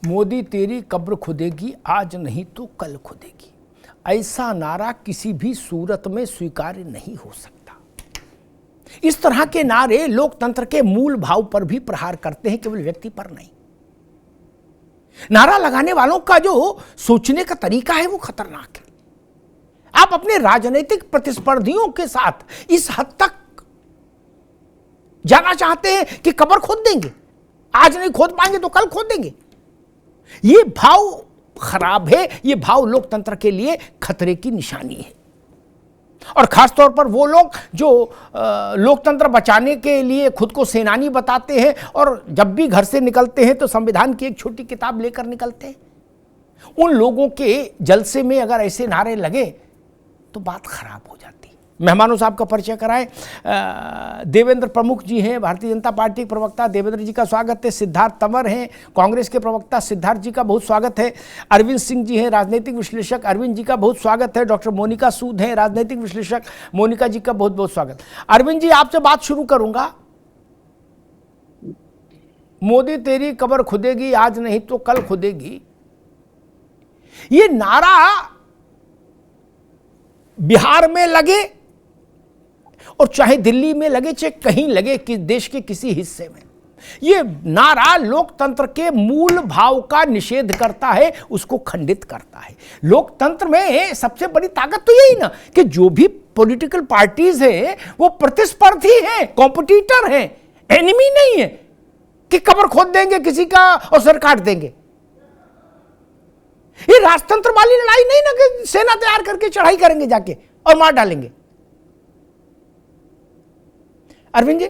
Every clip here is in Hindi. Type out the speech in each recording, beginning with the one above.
मोदी तेरी कब्र खुदेगी, आज नहीं तो कल खुदेगी। ऐसा नारा किसी भी सूरत में स्वीकार्य नहीं हो सकता। इस तरह के नारे लोकतंत्र के मूल भाव पर भी प्रहार करते हैं, केवल व्यक्ति पर नहीं। नारा लगाने वालों का जो सोचने का तरीका है वो खतरनाक है। आप अपने राजनीतिक प्रतिस्पर्धियों के साथ इस हद तक जाना चाहते हैं कि कब्र खोद देंगे, आज नहीं खोद पाएंगे तो कल खोद देंगे। ये भाव खराब है, ये भाव लोकतंत्र के लिए खतरे की निशानी है। और खासतौर पर वो लोग जो लोकतंत्र बचाने के लिए खुद को सेनानी बताते हैं और जब भी घर से निकलते हैं तो संविधान की एक छोटी किताब लेकर निकलते हैं, उन लोगों के जलसे में अगर ऐसे नारे लगे तो बात खराब हो जाती। मेहमानों साहब का परिचय कराएं। देवेंद्र प्रमुख जी हैं, भारतीय जनता पार्टी के प्रवक्ता, देवेंद्र जी का स्वागत है। सिद्धार्थ तंवर हैं, कांग्रेस के प्रवक्ता, सिद्धार्थ जी का बहुत स्वागत है। अरविंद सिंह जी हैं, राजनीतिक विश्लेषक, अरविंद जी का बहुत स्वागत है। डॉक्टर मोनिका सूद हैं, राजनीतिक विश्लेषक, मोनिका जी का बहुत बहुत स्वागत। अरविंद जी, आपसे बात शुरू करूंगा। मोदी तेरी कब्र खुदेगी, आज नहीं तो कल खुदेगी, ये नारा बिहार में लगे और चाहे दिल्ली में लगे, चाहे कहीं लगे, कि देश के किसी हिस्से में, ये नारा लोकतंत्र के मूल भाव का निषेध करता है, उसको खंडित करता है। लोकतंत्र में सबसे बड़ी ताकत तो यही ना कि जो भी पॉलिटिकल पार्टीज हैं वो प्रतिस्पर्धी हैं, कॉम्पिटिटर हैं, एनिमी नहीं है कि कब्र खोद देंगे किसी का और सर काट देंगे। ये राजतंत्र वाली लड़ाई नहीं ना कि सेना तैयार करके चढ़ाई करेंगे जाके और मार डालेंगे। अरविंद जी,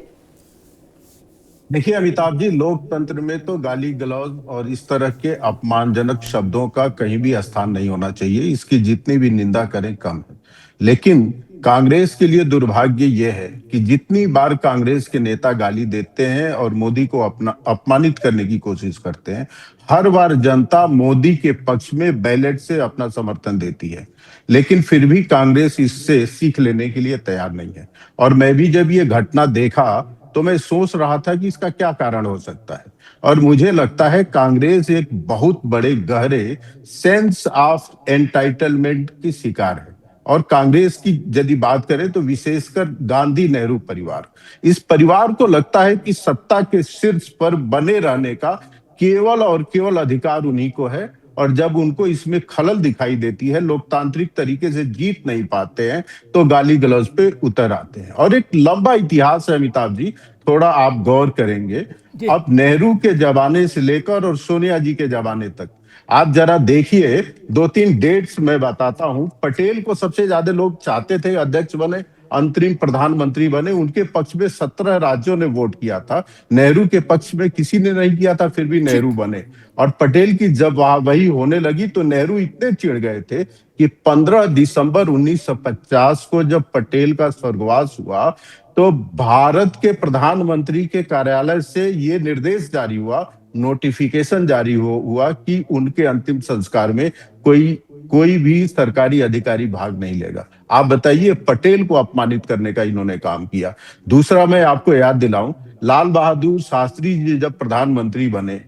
देखिए अमिताभ जी, लोकतंत्र में तो गाली गलौज और इस तरह के अपमानजनक शब्दों का कहीं भी स्थान नहीं होना चाहिए। इसकी जितनी भी निंदा करें कम है। लेकिन कांग्रेस के लिए दुर्भाग्य यह है कि जितनी बार कांग्रेस के नेता गाली देते हैं और मोदी को अपना अपमानित करने की कोशिश करते हैं, हर बार जनता मोदी के पक्ष में बैलेट से अपना समर्थन देती है। लेकिन फिर भी कांग्रेस इससे सीख लेने के लिए तैयार नहीं है। और मैं भी जब ये घटना देखा तो मैं सोच रहा था कि इसका क्या कारण हो सकता है। और मुझे लगता है कांग्रेस एक बहुत बड़े गहरे सेंस ऑफ एंटाइटलमेंट की शिकार है। और कांग्रेस की यदि बात करें तो विशेषकर गांधी नेहरू परिवार, इस परिवार को लगता है कि सत्ता के शीर्ष पर बने रहने का केवल और केवल अधिकार उन्हीं को है। और जब उनको इसमें खलल दिखाई देती है, लोकतांत्रिक तरीके से जीत नहीं पाते हैं, तो गाली गलौज पे उतर आते हैं। और एक लंबा इतिहास है अमिताभ जी, थोड़ा आप गौर करेंगे। अब नेहरू के जमाने से लेकर और सोनिया जी के जमाने तक आप जरा देखिए, 2-3 डेट्स मैं बताता हूं। पटेल को सबसे ज्यादा लोग चाहते थे, अध्यक्ष बने, अंतरिम प्रधानमंत्री बने, उनके पक्ष में 17 राज्यों ने वोट किया था। नेहरू के पक्ष में किसी ने नहीं किया था, फिर भी नेहरू बने। और पटेल की जब वही होने लगी तो नेहरू इतने चिढ़ गए थे कि 15 दिसंबर 1950 को जब पटेल का स्वर्गवास हुआ तो भारत के प्रधानमंत्री के कार्यालय से ये निर्देश जारी हुआ, नोटिफिकेशन जारी हुआ कि उनके अंतिम संस्कार में कोई भी सरकारी अधिकारी भाग नहीं लेगा। आप बताइए, पटेल को अपमानित करने का इन्होंने काम किया। दूसरा, मैं आपको याद दिलाऊं, लाल बहादुर शास्त्री जी जब प्रधानमंत्री बने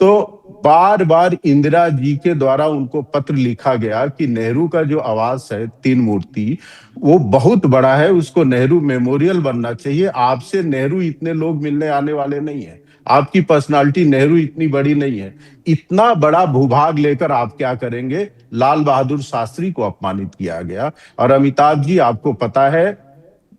तो बार बार इंदिरा जी के द्वारा उनको पत्र लिखा गया कि नेहरू का जो आवास है 3 मूर्ति, वो बहुत बड़ा है, उसको नेहरू मेमोरियल बनना चाहिए। आपसे नेहरू इतने लोग मिलने आने वाले नहीं है, आपकी पर्सनालिटी नेहरू इतनी बड़ी नहीं है। इतना बड़ा भूभाग लेकर आप क्या करेंगे? लाल बहादुर शास्त्री को अपमानित किया गया। और अमिताभ जी, आपको पता है,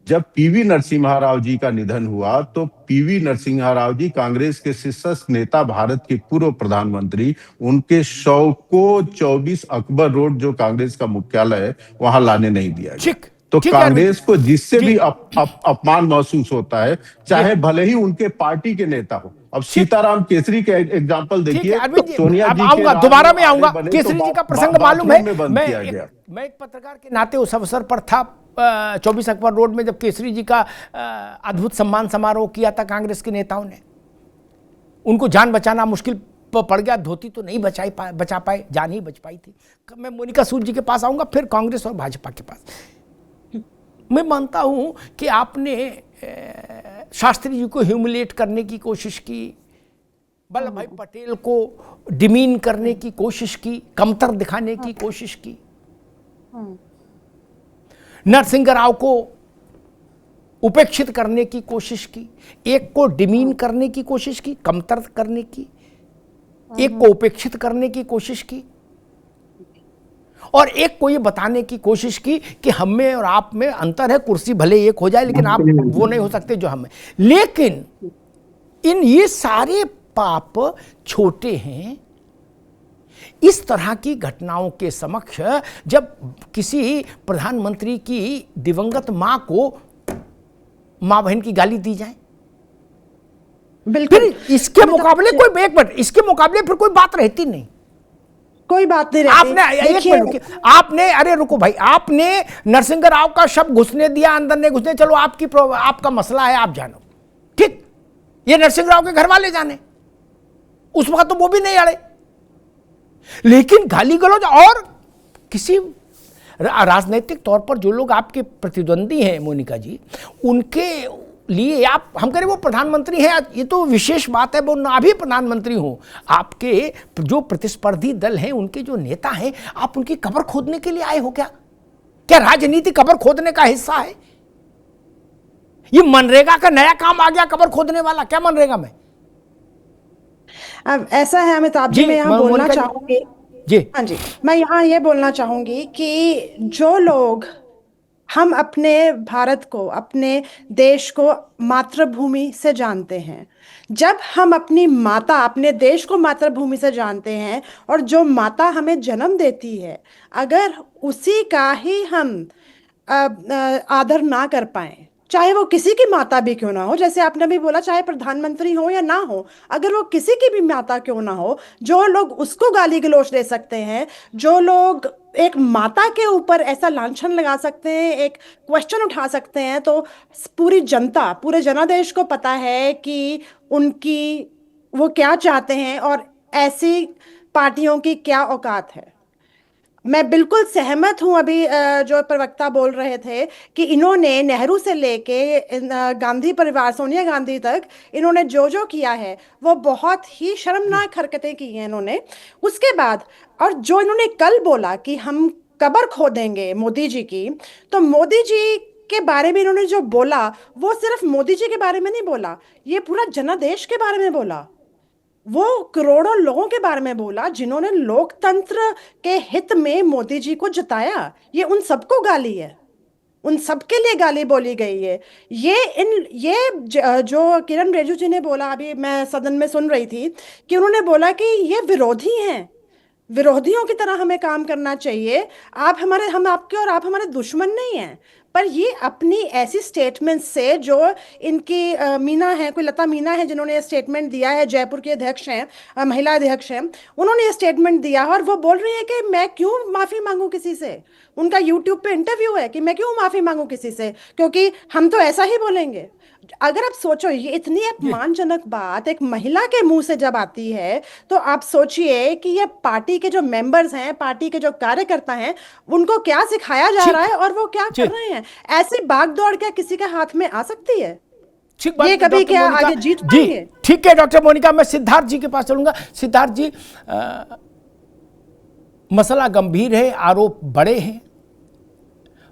जब पीवी नरसिम्हा राव जी का निधन हुआ तो पीवी नरसिम्हा राव जी कांग्रेस के शीर्षस्थ नेता, भारत के पूर्व प्रधानमंत्री, उनके शव को 24 अकबर रोड जो कांग्रेस का मुख्यालय है वहां लाने नहीं दिया गया। तो कांग्रेस को जिससे भी अपमान महसूस होता है, चाहे भले ही उनके पार्टी के नेता हो। अब सीताराम केसरी के एग्जांपल देखिए, सोनिया जी के दोबारा में आऊंगा, केसरी जी का प्रसंग मालूम है। मैं एक पत्रकार के नाते उस अवसर पर था 24 अकबर रोड में, जब केसरी जी का अद्भुत सम्मान समारोह किया था कांग्रेस के नेताओं ने। उनको जान बचाना मुश्किल पड़ गया, धोती तो नहीं बचा पाए, जान ही बच पाई थी। मैं मोनिका सूद जी के पास आऊंगा, फिर कांग्रेस और भाजपा के पास। मैं मानता हूं कि आपने शास्त्री जी को ह्यूमिलेट करने की कोशिश की, वल्लभ भाई पटेल को डिमीन करने की कोशिश की, कमतर दिखाने की कोशिश की, नरसिंह राव को उपेक्षित करने की कोशिश की, एक को डिमीन करने की कोशिश की, कमतर करने की, एक को उपेक्षित करने की कोशिश की, और एक को ये बताने की कोशिश की कि हम में और आप में अंतर है, कुर्सी भले एक हो जाए लेकिन आप वो नहीं हो सकते जो हम हैं। लेकिन इन ये सारे पाप छोटे हैं इस तरह की घटनाओं के समक्ष। जब किसी प्रधानमंत्री की दिवंगत मां को मां बहन की गाली दी जाए, बिल्कुल, फिर इसके मुकाबले कोई, एक मिनट, इसके मुकाबले फिर कोई बात रहती नहीं, कोई बात नहीं रहती। आपने एक मिनट, आपने, अरे रुको भाई, आपने नरसिंह राव का शब्द घुसने दिया, अंदर नहीं घुसने, चलो आपका मसला है, आप जानो, ठीक, ये नरसिंह राव के घर वाले जाने, उस वक्त तो वो भी नहीं अड़े। लेकिन गाली गलौज और किसी राजनीतिक तौर पर जो लोग आपके प्रतिद्वंदी हैं मोनिका जी, उनके लिए आप, हम कह रहे वो प्रधानमंत्री हैं, ये तो विशेष बात है, वो ना भी प्रधानमंत्री हो, आपके जो प्रतिस्पर्धी दल हैं, उनके जो नेता हैं, आप उनकी कब्र खोदने के लिए आए हो क्या? क्या राजनीति कब्र खोदने का हिस्सा है? ये मनरेगा का नया काम आ गया, कब्र खोदने वाला, क्या मनरेगा में? अब ऐसा है अमिताभ जी, मैं यहाँ बोलना चाहूंगी जी, हाँ जी, मैं यहाँ ये बोलना चाहूंगी कि जो लोग, हम अपने भारत को, अपने देश को मातृभूमि से जानते हैं, जब हम अपनी माता, अपने देश को मातृभूमि से जानते हैं, और जो माता हमें जन्म देती है, अगर उसी का ही हम आदर ना कर पाए, चाहे वो किसी की माता भी क्यों ना हो, जैसे आपने भी बोला, चाहे प्रधानमंत्री हो या ना हो, अगर वो किसी की भी माता क्यों ना हो, जो लोग उसको गाली गलौज दे सकते हैं, जो लोग एक माता के ऊपर ऐसा लांछन लगा सकते हैं, एक क्वेश्चन उठा सकते हैं, तो पूरी जनता, पूरे जनादेश को पता है कि उनकी, वो क्या चाहते हैं और ऐसी पार्टियों की क्या औकात है। मैं बिल्कुल सहमत हूं, अभी जो प्रवक्ता बोल रहे थे कि इन्होंने नेहरू से लेके गांधी परिवार, सोनिया गांधी तक, इन्होंने जो जो किया है वो बहुत ही शर्मनाक हरकतें की हैं इन्होंने। उसके बाद, और जो इन्होंने कल बोला कि हम कब्र खोदेंगे मोदी जी की, तो मोदी जी के बारे में इन्होंने जो बोला, वो सिर्फ मोदी जी के बारे में नहीं बोला, ये पूरा जनादेश के बारे में बोला, वो करोड़ों लोगों के बारे में बोला जिन्होंने लोकतंत्र के हित में मोदी जी को जिताया। ये उन सबको गाली है, उन सबके लिए गाली बोली गई है। जो किरण रिजिजू जी ने बोला, अभी मैं सदन में सुन रही थी कि उन्होंने बोला कि ये विरोधी हैं, विरोधियों की तरह हमें काम करना चाहिए, हम आपके और आप हमारे दुश्मन नहीं हैं। पर ये अपनी ऐसी स्टेटमेंट से, जो इनकी मीना है, कोई लता मीना है जिन्होंने ये स्टेटमेंट दिया है, जयपुर के अध्यक्ष हैं, महिला अध्यक्ष हैं, उन्होंने ये स्टेटमेंट दिया और वो बोल रही है कि मैं क्यों माफी मांगू किसी से। उनका यूट्यूब पे इंटरव्यू है कि मैं क्यों माफी मांगू किसी से, क्योंकि हम तो ऐसा ही बोलेंगे। अगर आप सोचो, ये इतनी अपमानजनक बात एक महिला के मुंह से जब आती है, तो आप सोचिए कि ये पार्टी के जो मेंबर्स हैं, पार्टी के जो कार्यकर्ता हैं, उनको क्या सिखाया जा रहा है और वो क्या कर रहे हैं। ऐसी भागदौड़ क्या किसी के हाथ में आ सकती है? ये कभी क्या आगे जीत पाएंगे? ठीक है डॉक्टर मोनिका, मैं सिद्धार्थ जी के पास चलूंगा। सिद्धार्थ जी, मसला गंभीर है, आरोप बड़े हैं।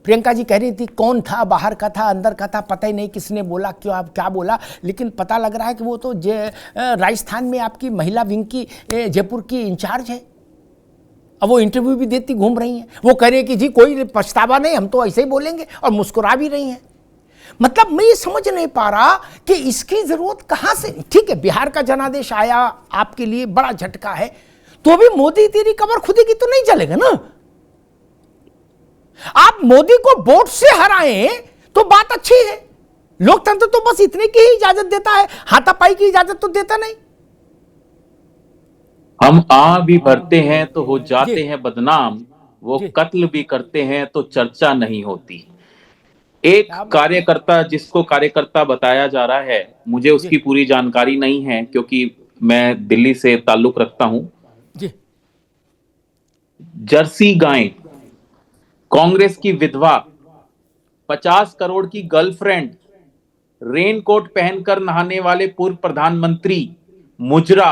प्रियंका जी कह रही थी कौन था, बाहर का था, अंदर का था, पता ही नहीं किसने बोला, क्यों, आप क्या बोला, लेकिन पता लग रहा है कि वो तो राजस्थान में आपकी महिला विंग की, जयपुर की इंचार्ज है। अब वो इंटरव्यू भी देती घूम रही हैं, वो कह रही है कि जी कोई पछतावा नहीं, हम तो ऐसे ही बोलेंगे, और मुस्कुरा भी रही हैं। मतलब मैं ये समझ नहीं पा रहा कि इसकी जरूरत कहां से। ठीक है, बिहार का जनादेश आया, आपके लिए बड़ा झटका है, तो भी मोदी तेरी कब्र खुदेगी तो नहीं चलेगा ना। आप मोदी को वोट से हराएं तो बात अच्छी है, लोकतंत्र तो बस इतने की ही इजाजत देता है, हाथापाई की इजाजत तो देता नहीं। हम आ भी भरते हैं तो हो जाते हैं बदनाम, वो कत्ल भी करते हैं तो चर्चा नहीं होती। एक कार्यकर्ता, जिसको कार्यकर्ता बताया जा रहा है, मुझे उसकी पूरी जानकारी नहीं है क्योंकि मैं दिल्ली से ताल्लुक रखता हूं। जर्सी गाय, कांग्रेस की विधवा, 50 करोड़ की गर्लफ्रेंड, रेनकोट पहनकर नहाने वाले पूर्व प्रधानमंत्री, मुजरा,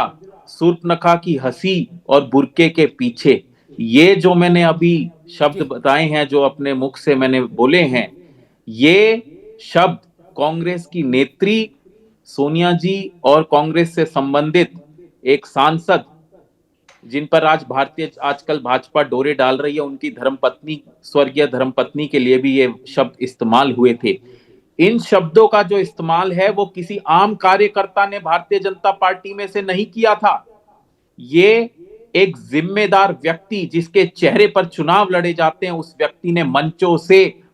सूर्पनखा की हंसी और बुर्के के पीछे, ये जो मैंने अभी शब्द बताए हैं, जो अपने मुख से मैंने बोले हैं, ये शब्द कांग्रेस की नेत्री सोनिया जी और कांग्रेस से संबंधित एक सांसद, जिन पर आजकल भाजपा डोरे डाल रही है, उनकी धर्मपत्नी, स्वर्गीय धर्मपत्नी के लिए भी ये शब्द इस्तेमाल हुए थे। इन शब्दों का जो इस्तेमाल है वो किसी आम कार्यकर्ता ने भारतीय जनता पार्टी में से नहीं किया था। ये एक जिम्मेदार व्यक्ति, जिसके चेहरे पर चुनाव लड़े जाते हैं, उस व्यक्ति ने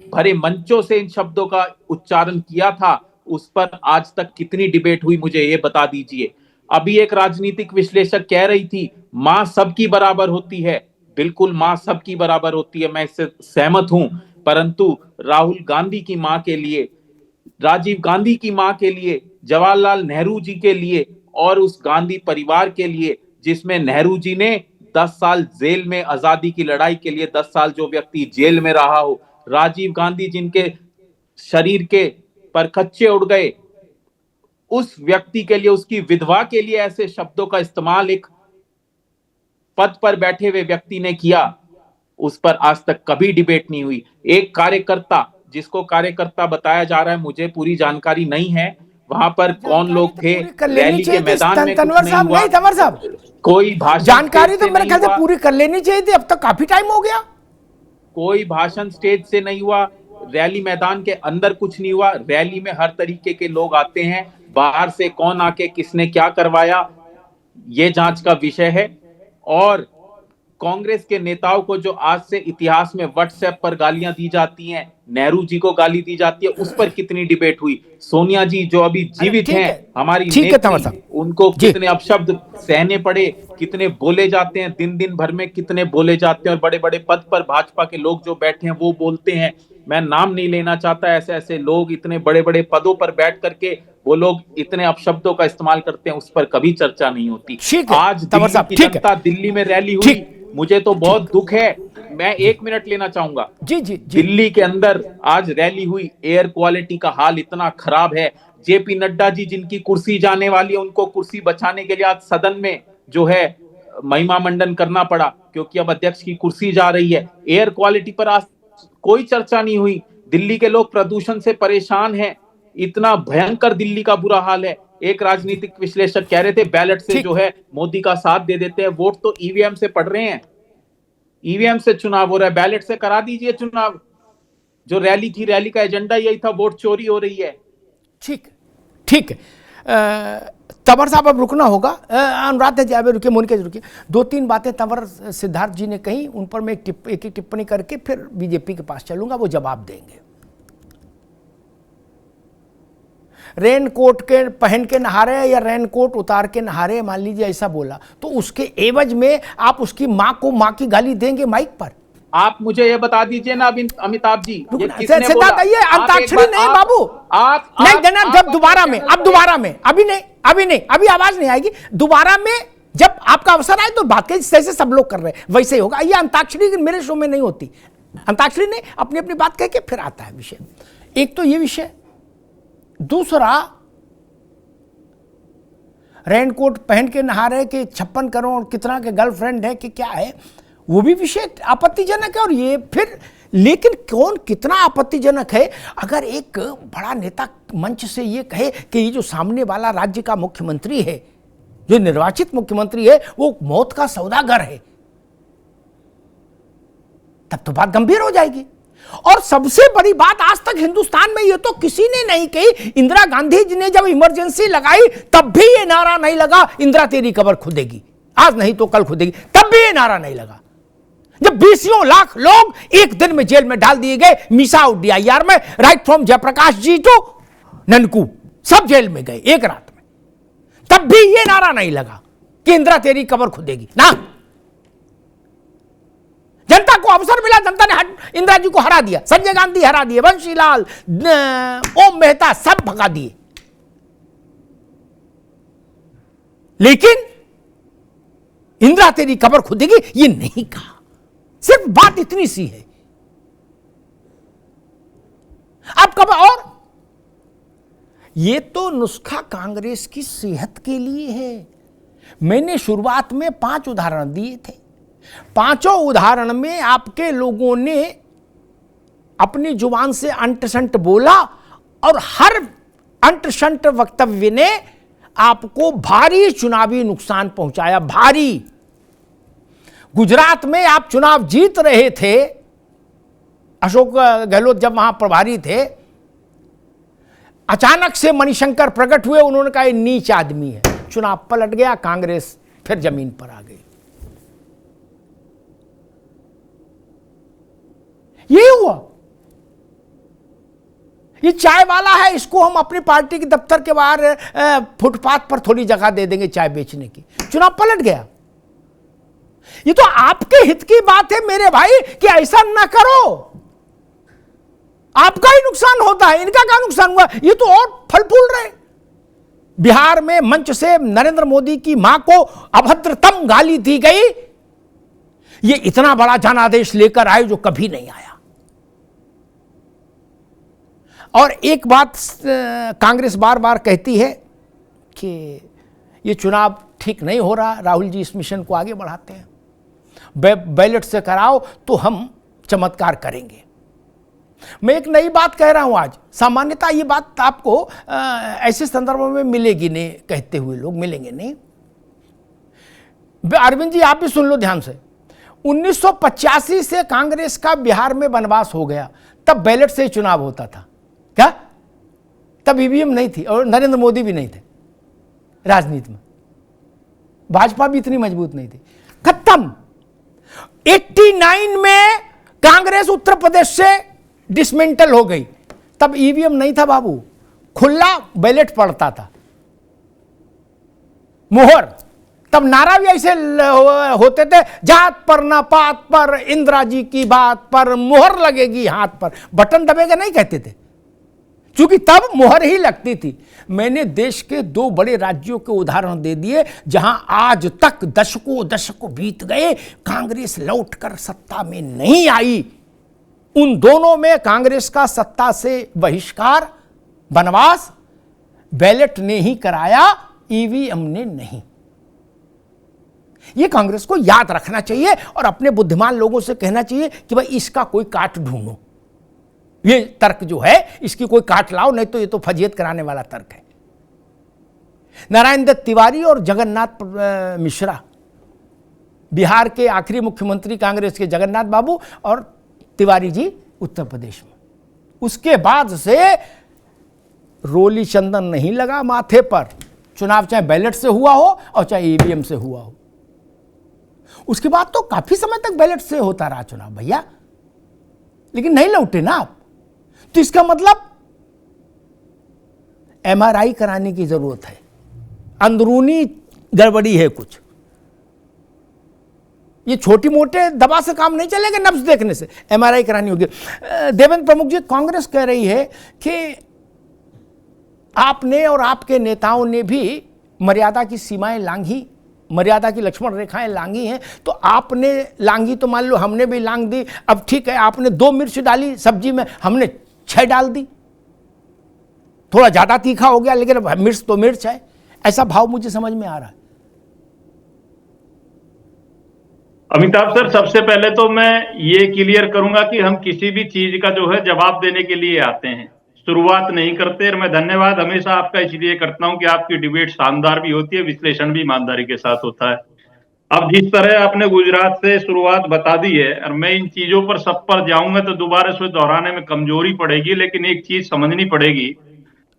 भरे मंचों से इन शब्दों का उच्चारण किया था। उस पर आज तक कितनी डिबेट हुई, मुझे ये बता दीजिए। अभी एक राजनीतिक विश्लेषक कह रही थी मां सबकी बराबर होती है। बिल्कुल मां सबकी बराबर होती है, मैं इससे सहमत हूं, परंतु राहुल गांधी की मां के लिए, राजीव गांधी की मां के लिए, जवाहरलाल नेहरू जी के लिए और उस गांधी परिवार के लिए, जिसमें नेहरू जी ने 10 साल जेल में आजादी की लड़ाई के लिए 10 साल जो व्यक्ति जेल में रहा हो, राजीव गांधी जिनके शरीर के परखच्चे उड़ गए, उस व्यक्ति के लिए, उसकी विधवा के लिए ऐसे शब्दों का इस्तेमाल एक पद पर बैठे हुए व्यक्ति ने किया, उस पर आज तक कभी डिबेट नहीं हुई। एक कार्यकर्ता, जिसको कार्यकर्ता बताया जा रहा है, मुझे पूरी जानकारी नहीं है वहां पर कौन लोग थे, रैली के मैदान में कुछ नहीं हुआ, तंवर साहब कोई भाषण, जानकारी तो मेरे ख्याल से पूरी कर लेनी चाहिए थी, अब तक काफी टाइम हो गया। कोई भाषण स्टेज से नहीं हुआ, रैली मैदान के अंदर कुछ नहीं हुआ। रैली में हर तरीके के लोग आते हैं, बाहर से कौन आके किसने क्या करवाया, ये जांच का विषय है। और कांग्रेस के नेताओं को जो आज से इतिहास में व्हाट्सएप पर गालियां दी जाती हैं, नेहरू जी को गाली दी जाती है, उस पर कितनी डिबेट हुई। सोनिया जी जो अभी जीवित हैं, हमारी नेत्री, उनको कितने अपशब्द सहने पड़े, कितने बोले जाते हैं, दिन दिन भर में कितने बोले जाते हैं। और बड़े बड़े पद पर भाजपा के लोग जो बैठे हैं वो बोलते हैं, मैं नाम नहीं लेना चाहता, ऐसे ऐसे लोग इतने बड़े बड़े पदों पर बैठ करके वो लोग इतने अपशब्दों का इस्तेमाल करते हैं, उस पर कभी चर्चा नहीं होती। आज दिल्ली की जनता, दिल्ली में रैली हुई, मुझे तो बहुत दुख है। मैं 1 मिनट लेना चाहूंगा। जी। दिल्ली के अंदर आज रैली हुई, एयर क्वालिटी का हाल इतना खराब है। जेपी नड्डा जी जिनकी कुर्सी जाने वाली है, उनको कुर्सी बचाने के लिए आज सदन में जो है महिमा मंडन करना पड़ा, क्योंकि अब अध्यक्ष की कुर्सी जा रही है। एयर क्वालिटी पर आज कोई चर्चा नहीं हुई। दिल्ली के लोग प्रदूषण से परेशान हैं, इतना भयंकर दिल्ली का बुरा हाल है। एक राजनीतिक विश्लेषक कह रहे थे बैलेट से जो है मोदी का साथ दे देते हैं, वोट तो ईवीएम से पड़ रहे हैं, ईवीएम से चुनाव हो रहा है, बैलेट से करा दीजिए चुनाव। जो रैली थी, रैली का एजेंडा यही था, वोट चोरी हो रही है। ठीक है। तंवर साहब अब रुकना होगा। अनुराध जावे रुकिए, मोनिका जी रुकिए। 2-3 बातें तंवर सिद्धार्थ जी ने कही, उन पर मैं एक टिप्पणी करके फिर बीजेपी के पास चलूंगा, वो जवाब देंगे। रेनकोट के पहन के नहा रहे या रेनकोट उतार के नहा रहे, मान लीजिए ऐसा बोला, तो उसके एवज में आप उसकी मां को मां की गाली देंगे माइक पर? आप मुझे ये बता दीजिए ना अमिताभ जी, ये किसने बोला? ये अंताक्षरी नहीं बाबू, आप नहीं देना। जब दोबारा में, अब दोबारा में, अभी नहीं, अभी आवाज नहीं आएगी। दोबारा में जब आपका अवसर आए तो बात करिए, जैसे सब लोग कर रहे हैं वैसे ही होगा। ये अंताक्षरी मेरे शो में नहीं होती। अंताक्षरी ने अपनी अपनी बात कह के फिर आता है विषय। एक तो ये विषय, दूसरा रेनकोट पहन के नहा रहे कि 56 करोड़ कितना के गर्लफ्रेंड है कि क्या है, वो भी विषय आपत्तिजनक है। और ये फिर, लेकिन कौन कितना आपत्तिजनक है अगर एक बड़ा नेता मंच से ये कहे कि ये जो सामने वाला राज्य का मुख्यमंत्री है, जो निर्वाचित मुख्यमंत्री है, वो मौत का सौदागर है, तब तो बात गंभीर हो जाएगी। और सबसे बड़ी बात, आज तक हिंदुस्तान में ये तो किसी ने नहीं कही। इंदिरा गांधी जी ने जब इमरजेंसी लगाई तब भी ये नारा नहीं लगा, इंदिरा तेरी कब्र खुदेगी, आज नहीं तो कल खुदेगी, तब भी ये नारा नहीं लगा। जब 20 लाख लोग एक दिन में जेल में डाल दिए गए, मीसा DIR में, right from Jayaprakash ji to Nanku, सब जेल में गए एक रात में, तब भी ये नारा नहीं लगा कि इंदिरा तेरी कब्र खुदेगी ना। जनता को अवसर मिला, जनता ने इंदिरा जी को हरा दिया, संजय गांधी हरा दिए, बंशीलाल, ओम मेहता सब भगा दिए, लेकिन इंदिरा तेरी कब्र खुदेगी ये नहीं कहा। सिर्फ बात इतनी सी है। अब कब, और ये तो नुस्खा कांग्रेस की सेहत के लिए है मैंने शुरुआत में 5 उदाहरण दिए थे। पांचों उदाहरण में आपके लोगों ने अपनी जुबान से अंट-शंट बोला और हर अंट-शंट वक्तव्य ने आपको भारी चुनावी नुकसान पहुंचाया, भारी। गुजरात में आप चुनाव जीत रहे थे, अशोक गहलोत जब वहां प्रभारी थे, अचानक से मणिशंकर प्रकट हुए, उन्होंने कहा ये नीच आदमी है, चुनाव पलट गया, कांग्रेस फिर जमीन पर आ गई। ये हुआ। ये चाय वाला है, इसको हम अपनी पार्टी के दफ्तर के बाहर फुटपाथ पर थोड़ी जगह दे देंगे चाय बेचने की, चुनाव पलट गया। ये तो आपके हित की बात है मेरे भाई कि ऐसा ना करो, आपका ही नुकसान होता है, इनका क्या नुकसान हुआ? ये तो और फल फूल रहे। बिहार में मंच से नरेंद्र मोदी की मां को अभद्रतम गाली दी गई, ये इतना बड़ा जनादेश लेकर आए जो कभी नहीं आया। और एक बात कांग्रेस बार बार कहती है कि ये चुनाव ठीक नहीं हो रहा, राहुल जी इस मिशन को आगे बढ़ाते हैं, बैलेट से कराओ तो हम चमत्कार करेंगे। मैं एक नई बात कह रहा हूं आज। सामान्यतः ये बात आपको ऐसे संदर्भों में मिलेगी नहीं, कहते हुए लोग मिलेंगे नहीं। अरविंद जी आप भी सुन लो ध्यान से। 1985 से कांग्रेस का बिहार में वनवास हो गया, तब बैलेट से ही चुनाव होता था क्या? तब ईवीएम नहीं थी और नरेंद्र मोदी भी नहीं थे राजनीति में, भाजपा भी इतनी मजबूत नहीं थी। खत्म। 89 में कांग्रेस उत्तर प्रदेश से डिसमेंटल हो गई, तब ईवीएम नहीं था बाबू, खुला बैलेट पड़ता था, मोहर। तब नारा भी ऐसे होते थे, जात पर ना पात पर, इंदिरा जी की बात पर, मोहर लगेगी हाथ पर, बटन दबेगा नहीं कहते थे, क्योंकि तब मोहर ही लगती थी। मैंने देश के 2 बड़े राज्यों के उदाहरण दे दिए जहां आज तक दशकों बीत गए, कांग्रेस लौटकर सत्ता में नहीं आई। उन दोनों में कांग्रेस का सत्ता से बहिष्कार, वनवास बैलेट ने ही कराया, ईवीएम ने नहीं। यह कांग्रेस को याद रखना चाहिए और अपने बुद्धिमान लोगों से कहना चाहिए कि भाई इसका कोई काट ढूंढो। ये तर्क जो है इसकी कोई काट लाओ, नहीं तो ये तो फजीयत कराने वाला तर्क है। नारायण दत्त तिवारी और जगन्नाथ मिश्रा, बिहार के आखिरी मुख्यमंत्री कांग्रेस के जगन्नाथ बाबू और तिवारी जी उत्तर प्रदेश में, उसके बाद से रोली चंदन नहीं लगा माथे पर। चुनाव चाहे बैलेट से हुआ हो और चाहे ईवीएम से हुआ हो। उसके बाद तो काफी समय तक बैलेट से होता रहा चुनाव भैया, लेकिन नहीं लौटे ना आप। तो इसका मतलब एमआरआई कराने की जरूरत है, अंदरूनी गड़बड़ी है कुछ। ये छोटी मोटे दवा से काम नहीं चलेगा, नब्ज देखने से एमआरआई करानी होगी। देवेंद्र प्रमुख जी, कांग्रेस कह रही है कि आपने और आपके नेताओं ने भी मर्यादा की सीमाएं लांघी, मर्यादा की लक्ष्मण रेखाएं लांघी हैं। तो आपने लांघी तो मान लो, हमने भी लांघ दी। अब ठीक है, आपने 2 मिर्च डाली सब्जी में, हमने 6 डाल दी, थोड़ा ज्यादा तीखा हो गया, लेकिन मिर्च तो मिर्च है। ऐसा भाव मुझे समझ में आ रहा है। अमिताभ सर, सबसे पहले तो मैं ये क्लियर करूंगा कि हम किसी भी चीज का जो है जवाब देने के लिए आते हैं, शुरुआत नहीं करते। और मैं धन्यवाद हमेशा आपका इसलिए करता हूं कि आपकी डिबेट शानदार भी होती है, विश्लेषण भी ईमानदारी के साथ होता है। अब जिस तरह आपने गुजरात से शुरुआत बता दी है, और मैं इन चीजों पर सब पर जाऊंगा तो दोबारा से दोहराने में कमजोरी पड़ेगी, लेकिन एक चीज समझनी पड़ेगी,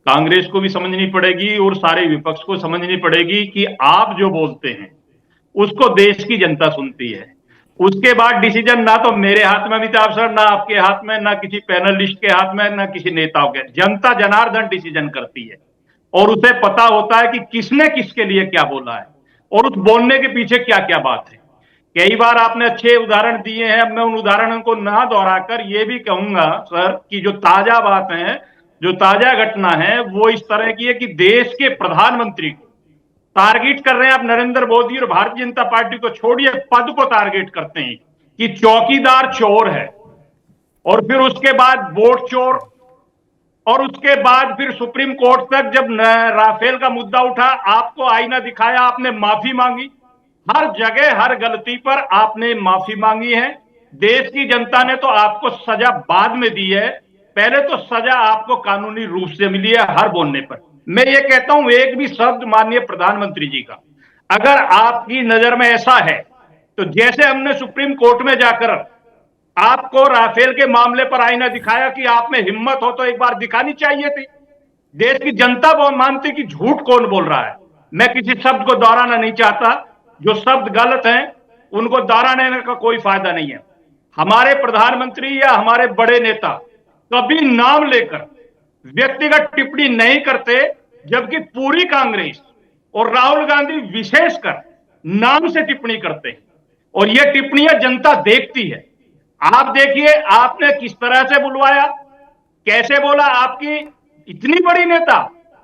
कांग्रेस को भी समझनी पड़ेगी और सारे विपक्ष को समझनी पड़ेगी कि आप जो बोलते हैं उसको देश की जनता सुनती है। उसके बाद डिसीजन ना तो मेरे हाथ में अमिताभ सर, ना आपके हाथ में, ना किसी पैनलिस्ट के हाथ में, ना किसी नेताओं के। जनता जनार्दन डिसीजन करती है और उसे पता होता है कि किसने किसके लिए क्या बोला है और उस बोलने के पीछे क्या क्या बात है। कई बार आपने अच्छे उदाहरण दिए हैं, अब मैं उन उदाहरणों को ना दोहराकर ये भी कहूंगा सर कि जो ताजा बात है, जो ताजा घटना है, वो इस तरह की है कि देश के प्रधानमंत्री को टारगेट कर रहे हैं आप। नरेंद्र मोदी और भारतीय जनता पार्टी को छोड़िए, पद को टारगेट करते हैं कि चौकीदार चोर है, और फिर उसके बाद वोट चोर, और उसके बाद फिर सुप्रीम कोर्ट तक जब राफेल का मुद्दा उठा, आपको आईना दिखाया, आपने माफी मांगी। हर जगह हर गलती पर आपने माफी मांगी है। देश की जनता ने तो आपको सजा बाद में दी है, पहले तो सजा आपको कानूनी रूप से मिली है हर बोलने पर। मैं ये कहता हूं, एक भी शब्द माननीय प्रधानमंत्री जी का अगर आपकी नजर में ऐसा है, तो जैसे हमने सुप्रीम कोर्ट में जाकर आपको राफेल के मामले पर आईना दिखाया कि आप में हिम्मत हो तो एक बार दिखानी चाहिए थी। देश की जनता वो मानती कि झूठ कौन बोल रहा है। मैं किसी शब्द को दोहराना नहीं चाहता, जो शब्द गलत हैं उनको दोहराने का कोई फायदा नहीं है। हमारे प्रधानमंत्री या हमारे बड़े नेता कभी नाम लेकर व्यक्तिगत टिप्पणी नहीं करते, जबकि पूरी कांग्रेस और राहुल गांधी विशेषकर नाम से टिप्पणी करते हैं, और यह टिप्पणियां जनता देखती है। आप देखिए, आपने किस तरह से बुलवाया, कैसे बोला। आपकी इतनी बड़ी नेता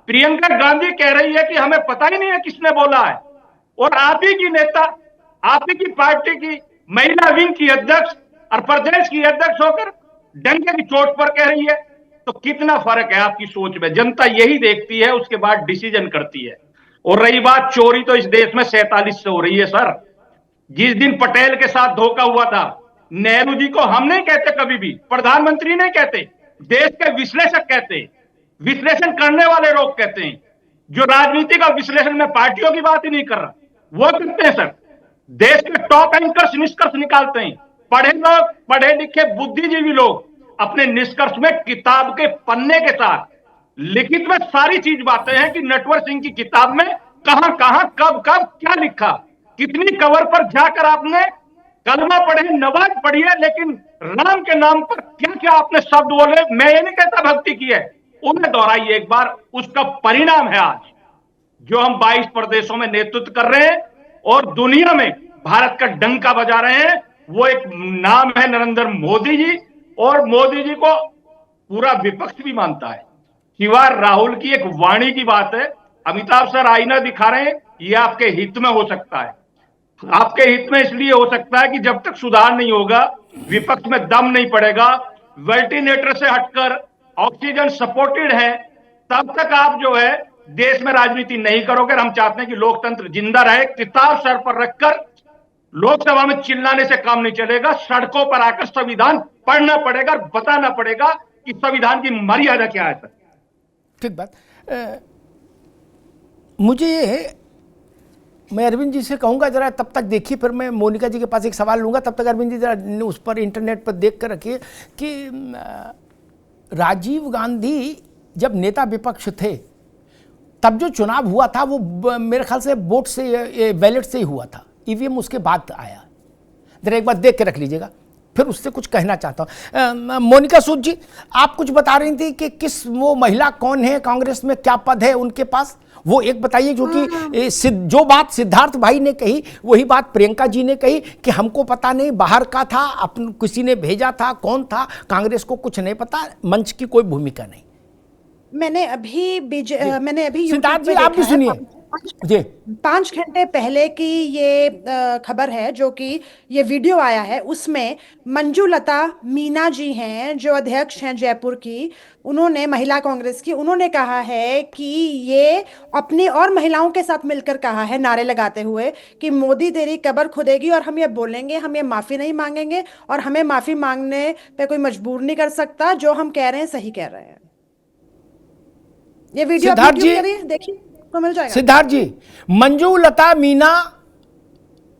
प्रियंका गांधी कह रही है कि हमें पता ही नहीं है किसने बोला है, और आप ही की नेता, आप ही की पार्टी की महिला विंग की अध्यक्ष और प्रदेश की अध्यक्ष होकर डंके की चोट पर कह रही है। तो कितना फर्क है आपकी सोच में। जनता यही देखती है, उसके बाद डिसीजन करती है। और रही बात चोरी, तो इस देश में 47 से हो रही है सर। जिस दिन पटेल के साथ धोखा हुआ था, नेहरू जी को हम नहीं कहते कभी भी, प्रधानमंत्री नहीं कहते, देश के विश्लेषक कहते हैं, विश्लेषण करने वाले लोग कहते हैं। जो राजनीति का विश्लेषण में पार्टियों की बात ही नहीं कर रहा, वो कहते हैं सर। देश के टॉप एंकर्स निष्कर्ष निकालते हैं। पढ़े लोग, पढ़े लिखे बुद्धिजीवी लोग अपने निष्कर्ष में किताब के पन्ने के साथ लिखित में सारी चीज बातें हैं कि नटवर सिंह की किताब में कहां कहां कब कब क्या लिखा, कितनी कवर पर जाकर आपने कलमा पढ़े, नमाज पढ़ी है, लेकिन राम के नाम पर क्या क्या आपने शब्द बोले। मैं ये नहीं कहता भक्ति की है, उन्हें दोहराइए एक बार। उसका परिणाम है आज जो हम 22 प्रदेशों में नेतृत्व कर रहे हैं और दुनिया में भारत का डंका बजा रहे हैं। वो एक नाम है नरेंद्र मोदी जी, और मोदी जी को पूरा विपक्ष भी मानता है। सिवाय राहुल की एक वाणी की बात है। अमिताभ सर आईना दिखा रहे हैं, ये आपके हित में हो सकता है। आपके हित में इसलिए हो सकता है कि जब तक सुधार नहीं होगा, विपक्ष में दम नहीं पड़ेगा, वेंटिलेटर से हटकर ऑक्सीजन सपोर्टेड है, तब तक आप जो है देश में राजनीति नहीं करोगे। हम चाहते हैं कि लोकतंत्र जिंदा रहे। किताब सर पर रखकर लोकसभा में चिल्लाने से काम नहीं चलेगा। सड़कों पर आकर संविधान पढ़ना पड़ेगा और बताना पड़ेगा कि संविधान की मर्यादा क्या है। सर ठीक बात। मुझे ये, मैं अरविंद जी से कहूँगा जरा तब तक देखिए, फिर मैं मोनिका जी के पास एक सवाल लूँगा। तब तक अरविंद जी जरा उस पर इंटरनेट पर देख कर रखिए कि राजीव गांधी जब नेता विपक्ष थे तब जो चुनाव हुआ था वो मेरे ख्याल से वोट से, बैलेट से ही हुआ था, ईवीएम उसके बाद आया। जरा एक बार देख के रख लीजिएगा, फिर उससे कुछ कहना चाहता हूँ। मोनिका सूद जी, आप कुछ बता रही थी कि किस, वो महिला कौन है, कांग्रेस में क्या पद है उनके पास, वो एक बताइए। क्योंकि जो बात सिद्धार्थ भाई ने कही वही बात प्रियंका जी ने कही कि हमको पता नहीं, बाहर का था, अपन किसी ने भेजा था, कौन था, कांग्रेस को कुछ नहीं पता, मंच की कोई भूमिका नहीं। मैंने अभी सिद्धार्थ जी आप भी सुनिए जी। 5 घंटे पहले की ये खबर है, जो कि ये वीडियो आया है, उसमें मंजुलता मीना जी हैं जो अध्यक्ष हैं जयपुर की, उन्होंने, महिला कांग्रेस की, उन्होंने कहा है कि ये अपनी और महिलाओं के साथ मिलकर कहा है, नारे लगाते हुए, कि मोदी तेरी कब्र खुदेगी और हम ये बोलेंगे, हम ये माफी नहीं मांगेंगे और हमें माफी मांगने पे कोई मजबूर नहीं कर सकता, जो हम कह रहे हैं सही कह रहे हैं। ये वीडियो सिद्धार्थ जी देखिए तो मिल जाएगा। सिद्धार्थ जी, मंजुलता मीना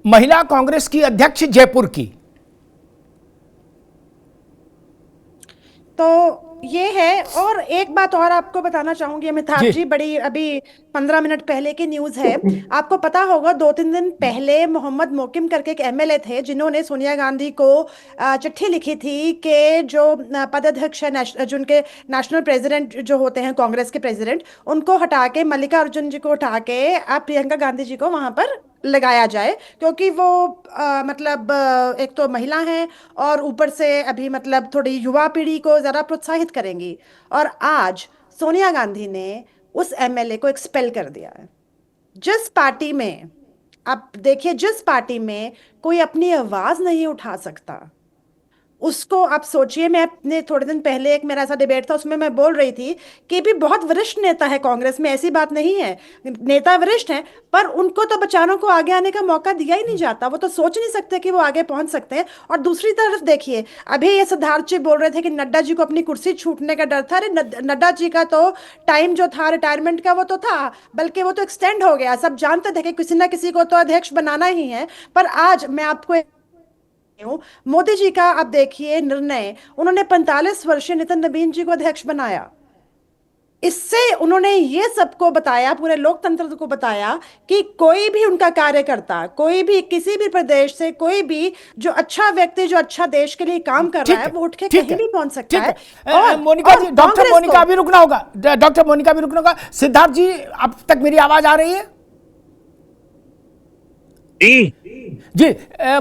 महिला कांग्रेस की अध्यक्ष जयपुर की, तो ये है। और एक बात और आपको बताना चाहूंगी अमिताभ जी, बड़ी अभी 15 मिनट पहले की न्यूज है। आपको पता होगा 2-3 दिन पहले मोहम्मद मोकिम करके एक एमएलए थे जिन्होंने सोनिया गांधी को चिट्ठी लिखी थी कि जो पदाध्यक्ष है, जिनके नेशनल प्रेसिडेंट जो होते हैं कांग्रेस के प्रेसिडेंट, उनको हटा के, मल्लिकार्जुन जी को हटा के आप प्रियंका गांधी जी को वहां पर लगाया जाए, क्योंकि वो मतलब एक तो महिला हैं और ऊपर से अभी मतलब थोड़ी युवा पीढ़ी को ज़रा प्रोत्साहित करेंगी। और आज सोनिया गांधी ने उस एमएलए को एक्सपेल कर दिया है। जिस पार्टी में, आप देखिए, जिस पार्टी में कोई अपनी आवाज़ नहीं उठा सकता, उसको आप सोचिए। मैं अपने थोड़े दिन पहले एक मेरा ऐसा डिबेट था, उसमें मैं बोल रही थी कि भी बहुत वरिष्ठ नेता है कांग्रेस में, ऐसी बात नहीं है, नेता वरिष्ठ हैं, पर उनको तो बेचारों को आगे आने का मौका दिया ही नहीं जाता। वो तो सोच नहीं सकते कि वो आगे पहुंच सकते हैं। और दूसरी तरफ देखिए, अभी ये सिद्धार्थ जी बोल रहे थे कि नड्डा जी को अपनी कुर्सी छूटने का डर था। अरे नड्डा जी का तो टाइम जो था रिटायरमेंट का वो तो था, बल्कि वो तो एक्सटेंड हो गया। सब जानते थे कि किसी ना किसी को तो अध्यक्ष बनाना ही है। पर आज मैं आपको मोदी जी का आप देखिए निर्णय, उन्होंने 45 वर्षीय नितिन नवीन जी को अध्यक्ष बनाया। इससे उन्होंने ये सबको बताया, पूरे लोकतंत्र को बताया कि कोई भी उनका कार्यकर्ता, कोई भी किसी भी प्रदेश से, कोई भी जो अच्छा व्यक्ति, जो अच्छा देश के लिए काम कर रहा है, वो उठ के कहीं भी पहुंच सकता है। और मोनिका जी, डॉक्टर मोनिका अभी रुकना होगा, डॉक्टर मोनिका अभी रुकना होगा। सिद्धार्थ जी, अब तक मेरी आवाज आ रही है? जी,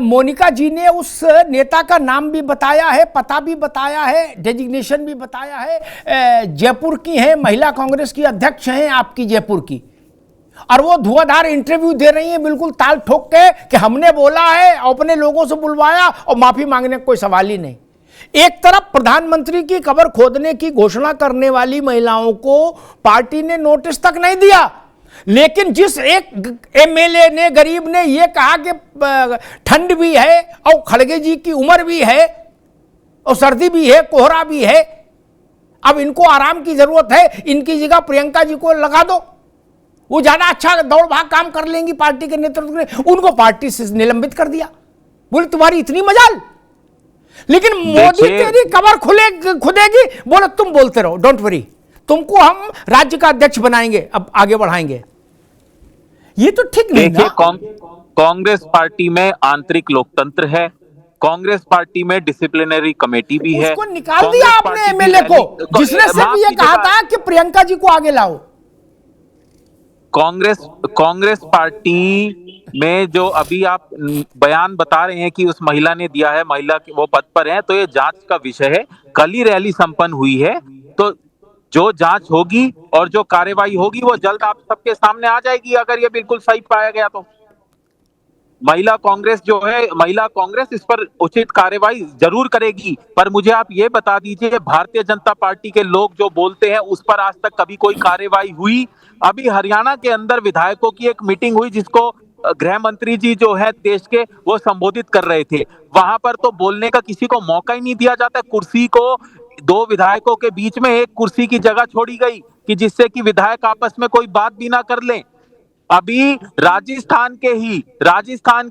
मोनिका जी ने उस नेता का नाम भी बताया है, पता भी बताया है, डेजिग्नेशन भी बताया है। जयपुर की हैं, महिला कांग्रेस की अध्यक्ष हैं आपकी जयपुर की, और वो धुआंधार इंटरव्यू दे रही हैं बिल्कुल ताल ठोक के कि हमने बोला है, अपने लोगों से बुलवाया और माफी मांगने का कोई सवाल ही नहीं। एक तरफ प्रधानमंत्री की कब्र खोदने की घोषणा करने वाली महिलाओं को पार्टी ने नोटिस तक नहीं दिया, लेकिन जिस एक एमएलए ने, गरीब ने यह कहा कि ठंड भी है और खड़गे जी की उम्र भी है और सर्दी भी है, कोहरा भी है, अब इनको आराम की जरूरत है, इनकी जगह प्रियंका जी को लगा दो, वो ज्यादा अच्छा दौड़ भाग काम कर लेंगी पार्टी के नेतृत्व में। उनको पार्टी से निलंबित कर दिया। बोले तुम्हारी इतनी मजाल, लेकिन मोदी तेरी कब्र खुदेगी, बोले तुम बोलते रहो, डोंट वरी, तुमको हम राज्य का अध्यक्ष बनाएंगे, अब आगे बढ़ाएंगे। ये तो ठीक नहीं ना। कांग्रेस पार्टी में आंतरिक लोकतंत्र है, कांग्रेस पार्टी में डिसिप्लिनरी कमेटी भी है। उसको निकाल दिया आपने एमएलए को, जिसने सिर्फ ये कहा था कि प्रियंका जी को आगे लाओ। कांग्रेस पार्टी में जो अभी आप बयान बता रहे हैं कि उस महिला ने दिया है, महिला वो पद पर है, तो ये जांच का विषय है। कल ही रैली संपन्न हुई है, तो जो जांच होगी और जो कार्रवाई होगी वो जल्द आप सबके सामने आ जाएगी। अगर ये बिल्कुल सही पाया गया तो महिला कांग्रेस जो है, महिला कांग्रेस इस पर उचित कार्रवाई जरूर करेगी। पर मुझे आप ये बता दीजिए, भारतीय जनता पार्टी के लोग जो बोलते हैं उस पर आज तक कभी कोई कार्रवाई हुई? अभी हरियाणा के अंदर विधायकों की एक मीटिंग हुई जिसको गृह मंत्री जी जो है देश के, वो संबोधित कर रहे थे। वहां पर तो बोलने का किसी को मौका ही नहीं दिया जाता। कुर्सी को, दो विधायकों के बीच में एक कुर्सी की जगह छोड़ी गई कि जिससे कि विधायक आपस में कोई बात भी ना कर लें। अभी राजस्थान के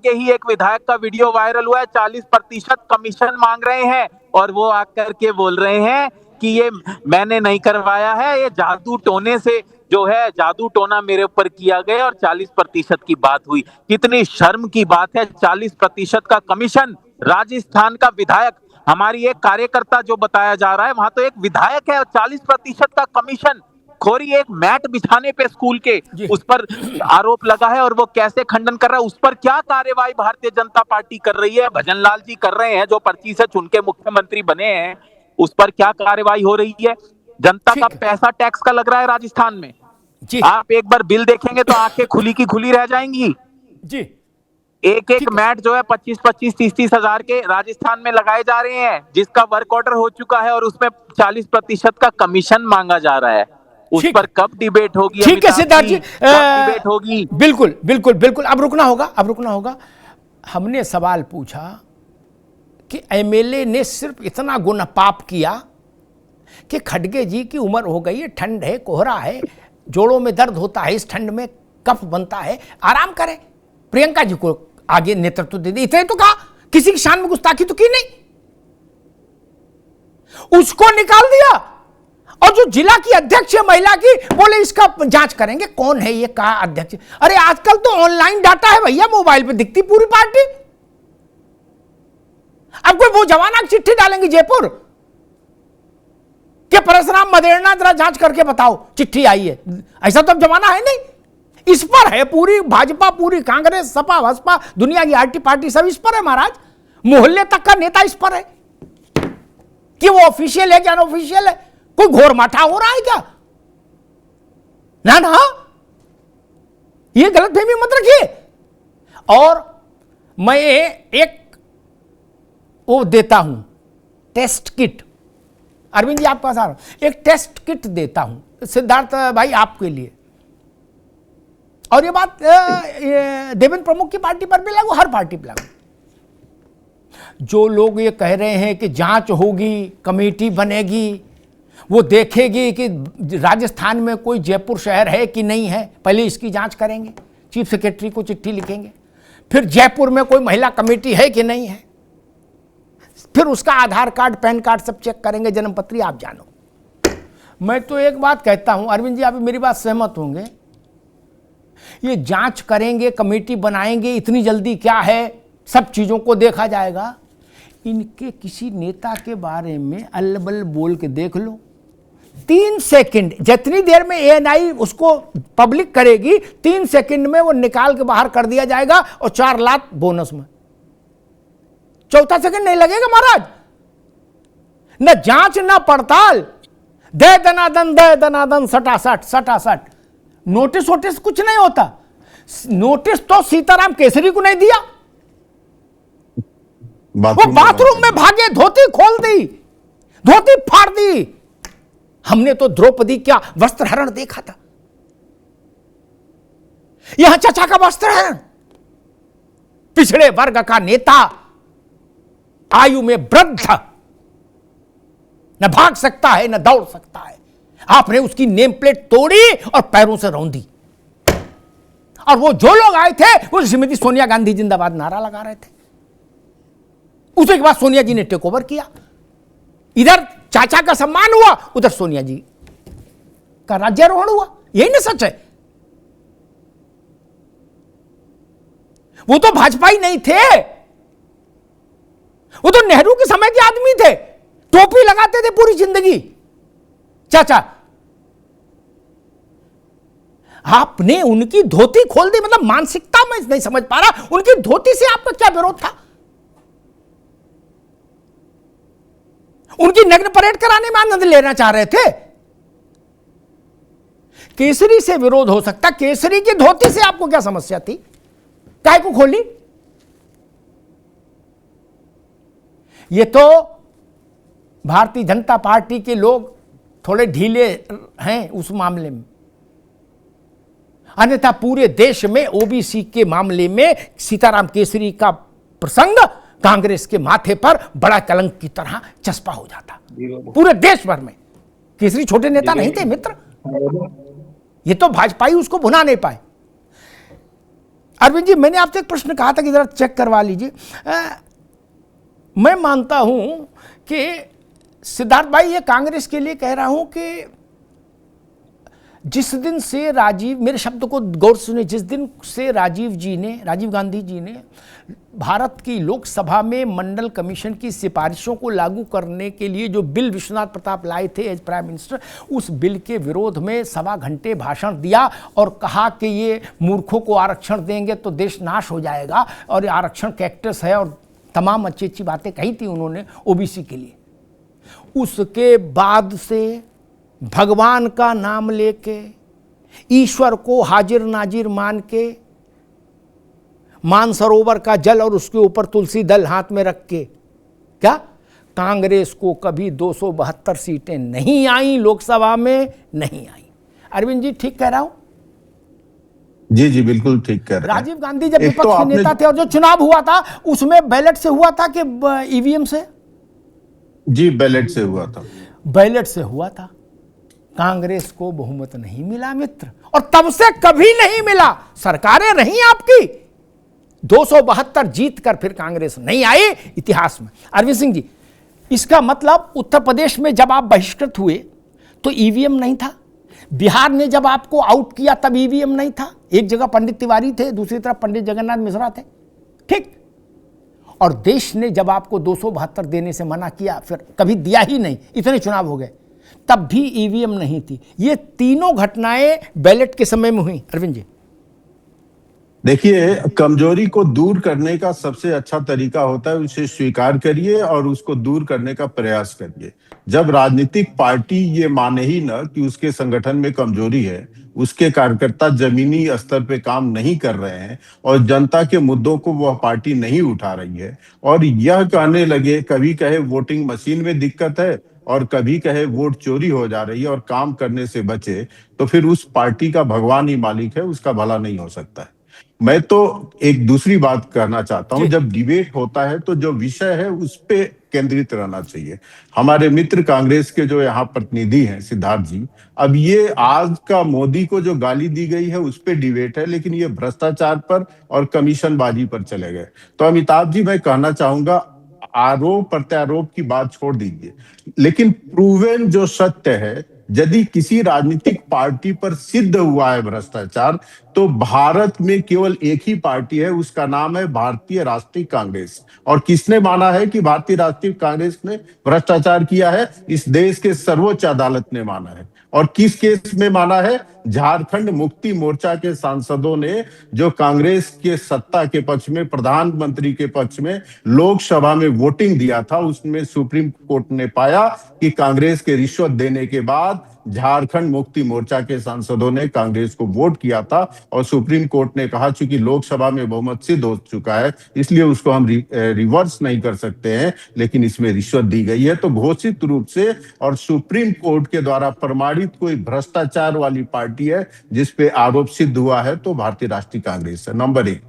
ही एक विधायक का वीडियो वायरल हुआ है, 40% कमीशन मांग रहे हैं और वो आकर के बोल रहे हैं कि ये मैंने नहीं करवाया है, ये जादू टोने से जो है, जादू टोना मेरे ऊपर किया गया और 40% की बात हुई। कितनी शर्म की बात है, 40% का कमीशन, राजस्थान का विधायक। हमारी एक कार्यकर्ता जो बताया जा रहा है, वहां तो एक विधायक है और 40% का कमीशन खोरी, एक मैट बिछाने पे स्कूल के, उस पर आरोप लगा है और वो कैसे खंडन कर रहा है, उस पर क्या कार्रवाई भारतीय जनता पार्टी कर रही है? भजन लाल जी कर रहे हैं जो पर्ची से चुन के मुख्यमंत्री बने हैं, उस पर क्या कार्रवाई हो रही है? जनता का पैसा टैक्स का लग रहा है राजस्थान में। आप एक बार बिल देखेंगे तो आंखें खुली की खुली रह जाएंगी जी। एक मैट जो है 25-25, 30-30 हजार के राजस्थान में लगाए जा रहे हैं, जिसका वर्क ऑर्डर हो चुका है और उसमें 40% का कमीशन मांगा जा रहा है। उस पर कब डिबेट होगी? ठीक है सिद्धार्थ जी, डिबेट होगी। बिल्कुल बिल्कुल बिल्कुल। अब रुकना होगा। हमने सवाल पूछा कि एमएलए ने सिर्फ इतना गुनाह पाप किया कि खड़गे जी की उम्र हो गई है, ठंड है, कोहरा है, जोड़ों में दर्द होता है, इस ठंड में कफ बनता है, आराम करें, प्रियंका जी को आगे नेतृत्व दे दे, इतने तो कहा, किसी की शान में गुस्ताखी तो की नहीं, उसको निकाल दिया। और जो जिला की अध्यक्ष है महिला की, बोले इसका जांच करेंगे, कौन है ये, कहा अध्यक्ष। अरे आजकल तो ऑनलाइन डाटा है भैया, मोबाइल पे दिखती पूरी पार्टी। अब कोई वो जवाना की चिट्ठी डालेंगे जयपुर कि परशुराम मदेरना जरा जांच करके बताओ, चिट्ठी आई है, ऐसा तो अब जमाना है नहीं। इस पर है पूरी भाजपा, पूरी कांग्रेस, सपा बसपा, दुनिया की आरटी पार्टी सब इस पर है महाराज। मोहल्ले तक का नेता इस पर है कि वो ऑफिशियल है क्या अनऑफिशियल है, कोई घोर माठा हो रहा है क्या? ना, ये गलतफहमी मत रखिए। और मैं एक वो देता हूं टेस्ट किट, अरविंद जी आपके पास आ रहा हूं, एक टेस्ट किट देता हूं सिद्धार्थ भाई आपके लिए, और ये बात देवेंद्र प्रमुख की पार्टी पर भी लागू, हर पार्टी पर लागू। जो लोग ये कह रहे हैं कि जांच होगी, कमेटी बनेगी, वो देखेगी कि राजस्थान में कोई जयपुर शहर है कि नहीं है, पहले इसकी जांच करेंगे, चीफ सेक्रेटरी को चिट्ठी लिखेंगे, फिर जयपुर में कोई महिला कमेटी है कि नहीं है, फिर उसका आधार कार्ड, पैन कार्ड सब चेक करेंगे, जन्मपत्री, आप जानो। मैं तो एक बात कहता हूं, अरविंद जी आप मेरी बात सहमत होंगे, ये जांच करेंगे, कमेटी बनाएंगे, इतनी जल्दी क्या है, सब चीजों को देखा जाएगा। इनके किसी नेता के बारे में अल्लबल बोल के देख लो, 3 सेकंड, जितनी देर में एएनआई उसको पब्लिक करेगी, 3 सेकंड में वो निकाल के बाहर कर दिया जाएगा, और 4 लाख बोनस में। चौथा सेकंड नहीं लगेगा महाराज, न जांच न पड़ताल, दे दनादन सटासट सटासट, नोटिस वोटिस कुछ नहीं होता। नोटिस तो सीताराम केसरी को नहीं दिया, वो बाथरूम में भागे, धोती खोल दी, धोती फाड़ दी। हमने तो द्रौपदी क्या वस्त्रहरण देखा था, यहां चचा का वस्त्रहरण, पिछड़े वर्ग का नेता, आयु में वृद्ध, न भाग सकता है न दौड़ सकता है, आपने उसकी नेम प्लेट तोड़ी और पैरों से रौंदी। और वो जो लोग आए थे वो श्रीमती सोनिया गांधी जिंदाबाद नारा लगा रहे थे, उसके बाद सोनिया जी ने टेक ओवर किया, इधर चाचा का सम्मान हुआ, उधर सोनिया जी का राज्यारोहण हुआ। यही ना सच है? वो तो भाजपा ही नहीं थे, वो तो नेहरू के समय के आदमी थे, टोपी लगाते थे पूरी जिंदगी चाचा। आपने उनकी धोती खोल दी, मतलब मानसिकता में नहीं समझ पा रहा, उनकी धोती से आपका क्या विरोध था? उनकी नग्न परेड कराने में आनंद लेना चाह रहे थे? केसरी से विरोध हो सकता, केसरी की धोती से आपको क्या समस्या थी? काय को खोली? ये तो भारतीय जनता पार्टी के लोग थोड़े ढीले हैं उस मामले में, अन्यथा पूरे देश में ओबीसी के मामले में सीताराम केसरी का प्रसंग कांग्रेस के माथे पर बड़ा कलंक की तरह चस्पा हो जाता पूरे देश भर में। केसरी छोटे नेता नहीं थे मित्र, ये तो भाजपाई उसको भुना नहीं पाए। अरविंद जी, मैंने आपसे एक प्रश्न कहा था कि जरा चेक करवा लीजिए। मैं मानता हूं कि सिद्धार्थ भाई, ये कांग्रेस के लिए कह रहा हूं कि जिस दिन से राजीव, मेरे शब्द को गौर से सुने, जिस दिन से राजीव गांधी जी ने भारत की लोकसभा में मंडल कमीशन की सिफारिशों को लागू करने के लिए जो बिल विश्वनाथ प्रताप लाए थे एज प्राइम मिनिस्टर, उस बिल के विरोध में 1.25 घंटे भाषण दिया और कहा कि ये मूर्खों को आरक्षण देंगे तो देश नाश हो जाएगा, और ये आरक्षण कैक्टस है, और तमाम अच्छी अच्छी बातें कही थी उन्होंने ओबीसी के लिए। उसके बाद से भगवान का नाम लेके, ईश्वर को हाजिर नाजिर मान के, मानसरोवर का जल और उसके ऊपर तुलसी दल हाथ में रख के, क्या कांग्रेस को कभी 272 सीटें नहीं आई लोकसभा में? नहीं आई। अरविंद जी ठीक कह रहा हूं? जी जी बिल्कुल ठीक कह रहे हैं। राजीव गांधी जब विपक्ष के नेता थे और जो चुनाव हुआ था उसमें बैलेट से हुआ था कि ईवीएम से? जी बैलेट से हुआ था। बैलेट से हुआ था। कांग्रेस को बहुमत नहीं मिला मित्र, और तब से कभी नहीं मिला। सरकारें रही आपकी, 272 जीत कर फिर कांग्रेस नहीं आई इतिहास में। अरविंद सिंह जी, इसका मतलब उत्तर प्रदेश में जब आप बहिष्कृत हुए तो ईवीएम नहीं था, बिहार ने जब आपको आउट किया तब ईवीएम नहीं था, एक जगह पंडित तिवारी थे, दूसरी तरफ पंडित जगन्नाथ मिश्रा थे, ठीक। और देश ने जब आपको 272 देने से मना किया, फिर कभी दिया ही नहीं, इतने चुनाव हो गए, तब भी ईवीएम नहीं थी। ये तीनों घटनाएं बैलेट के समय में हुई। अरविंद जी, देखिए, कमजोरी को दूर करने का सबसे अच्छा तरीका होता है उसे स्वीकार करिए और उसको दूर करने का प्रयास करिए। जब राजनीतिक पार्टी ये माने ही ना कि उसके संगठन में कमजोरी है, उसके कार्यकर्ता जमीनी स्तर पे काम नहीं कर रहे हैं और जनता के मुद्दों को वह पार्टी नहीं उठा रही है और यह कहने लगे, कभी कहे वोटिंग मशीन में दिक्कत है और कभी कहे वोट चोरी हो जा रही है और काम करने से बचे, तो फिर उस पार्टी का भगवान ही मालिक है, उसका भला नहीं हो सकता है। मैं तो एक दूसरी बात कहना चाहता हूं, जी जब डिबेट होता है तो जो विषय है उस पे केंद्रित रहना चाहिए। हमारे मित्र कांग्रेस के जो यहाँ प्रतिनिधि हैं सिद्धार्थ जी, अब ये आज का मोदी को जो गाली दी गई है उस पे डिबेट है, लेकिन ये भ्रष्टाचार पर और कमीशनबाजी पर चले गए। तो अमिताभ जी, मैं कहना चाहूंगा, आरोप प्रत्यारोप की बात छोड़ दीजिए, लेकिन प्रूवन जो सत्य है, यदि किसी राजनीतिक पार्टी पर सिद्ध हुआ है भ्रष्टाचार, तो भारत में केवल एक ही पार्टी है, उसका नाम है भारतीय राष्ट्रीय कांग्रेस। और किसने माना है कि भारतीय राष्ट्रीय कांग्रेस ने भ्रष्टाचार किया है? इस देश के सर्वोच्च अदालत ने माना है। और किस केस में माना है? झारखंड मुक्ति मोर्चा के सांसदों ने, जो कांग्रेस के सत्ता के पक्ष में, प्रधानमंत्री के पक्ष में लोकसभा में वोटिंग दिया था, उसमें सुप्रीम कोर्ट ने पाया कि कांग्रेस के रिश्वत देने के बाद झारखंड मुक्ति मोर्चा के सांसदों ने कांग्रेस को वोट किया था और सुप्रीम कोर्ट ने कहा चूंकि लोकसभा में बहुमत सिद्ध हो चुका है इसलिए उसको हम रिवर्स नहीं कर सकते हैं, लेकिन इसमें रिश्वत दी गई है। तो घोषित रूप से और सुप्रीम कोर्ट के द्वारा प्रमाणित कोई भ्रष्टाचार वाली पार्टी है जिस पे आरोप सिद्ध हुआ है तो भारतीय राष्ट्रीय कांग्रेस है, नंबर एक।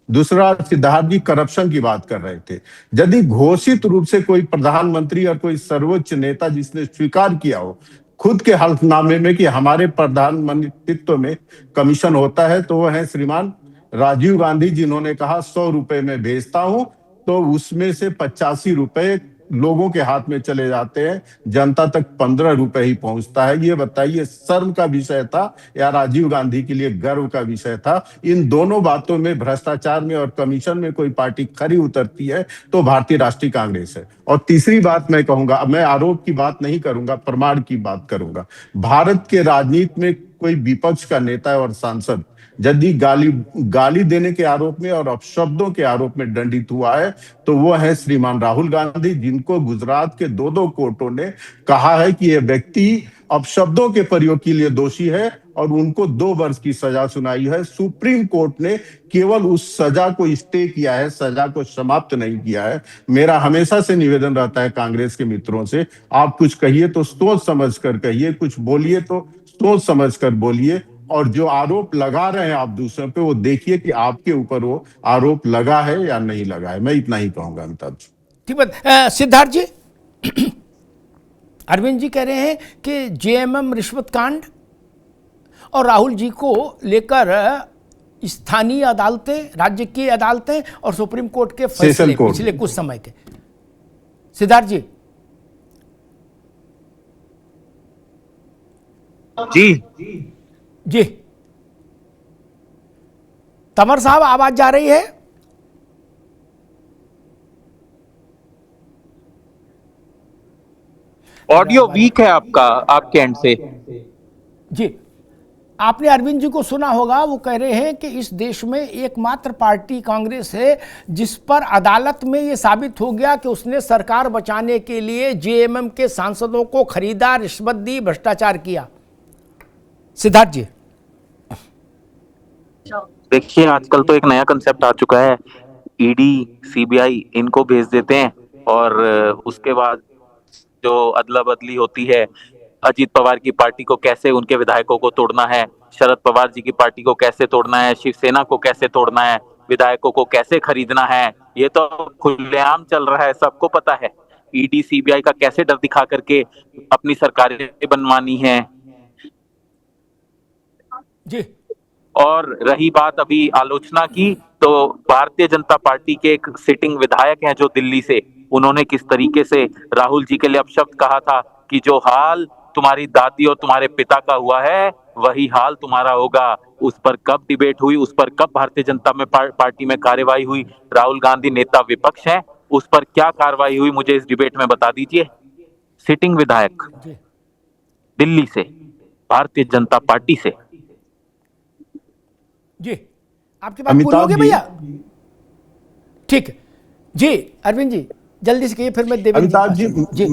दूसरा, सिद्धार्थ जी करप्शन की बात कर रहे थे। यदि घोषित रूप से कोई प्रधानमंत्री और कोई सर्वोच्च नेता जिसने स्वीकार किया हो खुद के हल्फनामे में कि हमारे प्रधानमंत्रित्व में कमीशन होता है, तो वो है श्रीमान राजीव गांधी, जिन्होंने कहा 100 रुपए में भेजता हूं, तो उसमें से 85 रुपए लोगों के हाथ में चले जाते हैं, जनता तक 15 रुपए ही पहुंचता है। ये बताइए, शर्म का विषय था या राजीव गांधी के लिए गर्व का विषय था? इन दोनों बातों में, भ्रष्टाचार में और कमीशन में, कोई पार्टी खरी उतरती है तो भारतीय राष्ट्रीय कांग्रेस है। और तीसरी बात मैं कहूंगा, मैं आरोप की बात नहीं करूंगा, प्रमाण की बात करूंगा। भारत के राजनीति में कोई विपक्ष का नेता और सांसद यदि गाली देने के आरोप में और अपशब्दों के आरोप में दंडित हुआ है तो वो है श्रीमान राहुल गांधी, जिनको गुजरात के दो कोर्टों ने कहा है कि यह व्यक्ति अपशब्दों के प्रयोग के लिए दोषी है और उनको 2 वर्ष की सजा सुनाई है। सुप्रीम कोर्ट ने केवल उस सजा को स्टे किया है, सजा को समाप्त नहीं किया है। मेरा हमेशा से निवेदन रहता है कांग्रेस के मित्रों से, आप कुछ कहिए तो सोच समझ कर कहिए, कुछ बोलिए तो सोच समझ कर बोलिए, और जो आरोप लगा रहे हैं आप दूसरों पे, वो देखिए कि आपके ऊपर वो आरोप लगा है या नहीं लगा है। मैं इतना ही कहूंगा अमिताभ जी। ठीक बात। सिद्धार्थ जी, अरविंद जी कह रहे हैं कि जेएमएम रिश्वत कांड और राहुल जी को लेकर स्थानीय अदालतें, राज्य की अदालतें और सुप्रीम कोर्ट के फैसले पिछले कुछ समय के। सिद्धार्थ जी जी, तमर साहब आवाज जा रही है? ऑडियो वीक है आपका, आपके एंड से। जी, आपने अरविंद जी को सुना होगा, वो कह रहे हैं कि इस देश में एकमात्र पार्टी कांग्रेस है जिस पर अदालत में ये साबित हो गया कि उसने सरकार बचाने के लिए जेएमएम के सांसदों को खरीदा, रिश्वत दी, भ्रष्टाचार किया। सिद्धार्थ जी देखिए, आजकल तो एक नया कंसेप्ट आ चुका है, ईडी सीबीआई इनको भेज देते हैं और उसके बाद जो अदला बदली होती है, अजीत पवार की पार्टी को कैसे उनके विधायकों को तोड़ना है, शरद पवार जी की पार्टी को कैसे तोड़ना है, शिवसेना को कैसे तोड़ना है, विधायकों को कैसे खरीदना है, ये तो खुलेआम चल रहा है, सबको पता है। ईडी सीबीआई का कैसे डर दिखा करके अपनी सरकारें बनवानी है। जी, और रही बात अभी आलोचना की, तो भारतीय जनता पार्टी के एक सिटिंग विधायक हैं जो दिल्ली से, उन्होंने किस तरीके से राहुल जी के लिए अपशब्द कहा था कि जो हाल तुम्हारी दादी और तुम्हारे पिता का हुआ है वही हाल तुम्हारा होगा। उस पर कब डिबेट हुई, उस पर कब भारतीय जनता में पार्टी में कार्यवाही हुई? राहुल गांधी नेता विपक्ष हैं, उस पर क्या कार्रवाई हुई, मुझे इस डिबेट में बता दीजिए। सिटिंग विधायक दिल्ली से, भारतीय जनता पार्टी से। जी, आपकी बात पूरी अमिताभ होगी जी, भैया? ठीक है जी, अरविंद जी जल्दी से कहिए, फिर मैं देवेंद्र अमिताभ जी, जी।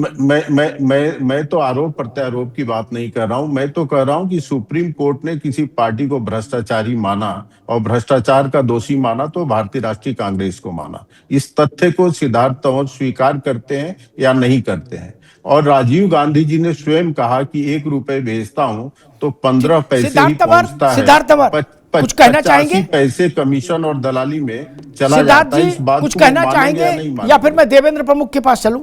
मैं तो आरोप प्रत्यारोप की बात नहीं कर रहा हूं। मैं तो कह रहा हूं कि सुप्रीम कोर्ट ने किसी पार्टी को भ्रष्टाचारी माना और भ्रष्टाचार का दोषी माना तो भारतीय राष्ट्रीय कांग्रेस को माना। इस तथ्य को सिद्धार्थ तंवर स्वीकार करते हैं या नहीं करते हैं? और राजीव गांधी जी ने स्वयं कहा कि 1 रुपए भेजता हूं तो 15 पैसे ही पहुंचता है, सिद्धार्थ तंवर कुछ कहना 85 चाहेंगे? पैसे कमीशन और दलाली में चला सिद्धार्थ जाता है। जी इस बात कुछ को वो कहना मानेंगे चाहेंगे या नहीं या मानेंगे? फिर मैं देवेंद्र प्रमुख के पास चलूं?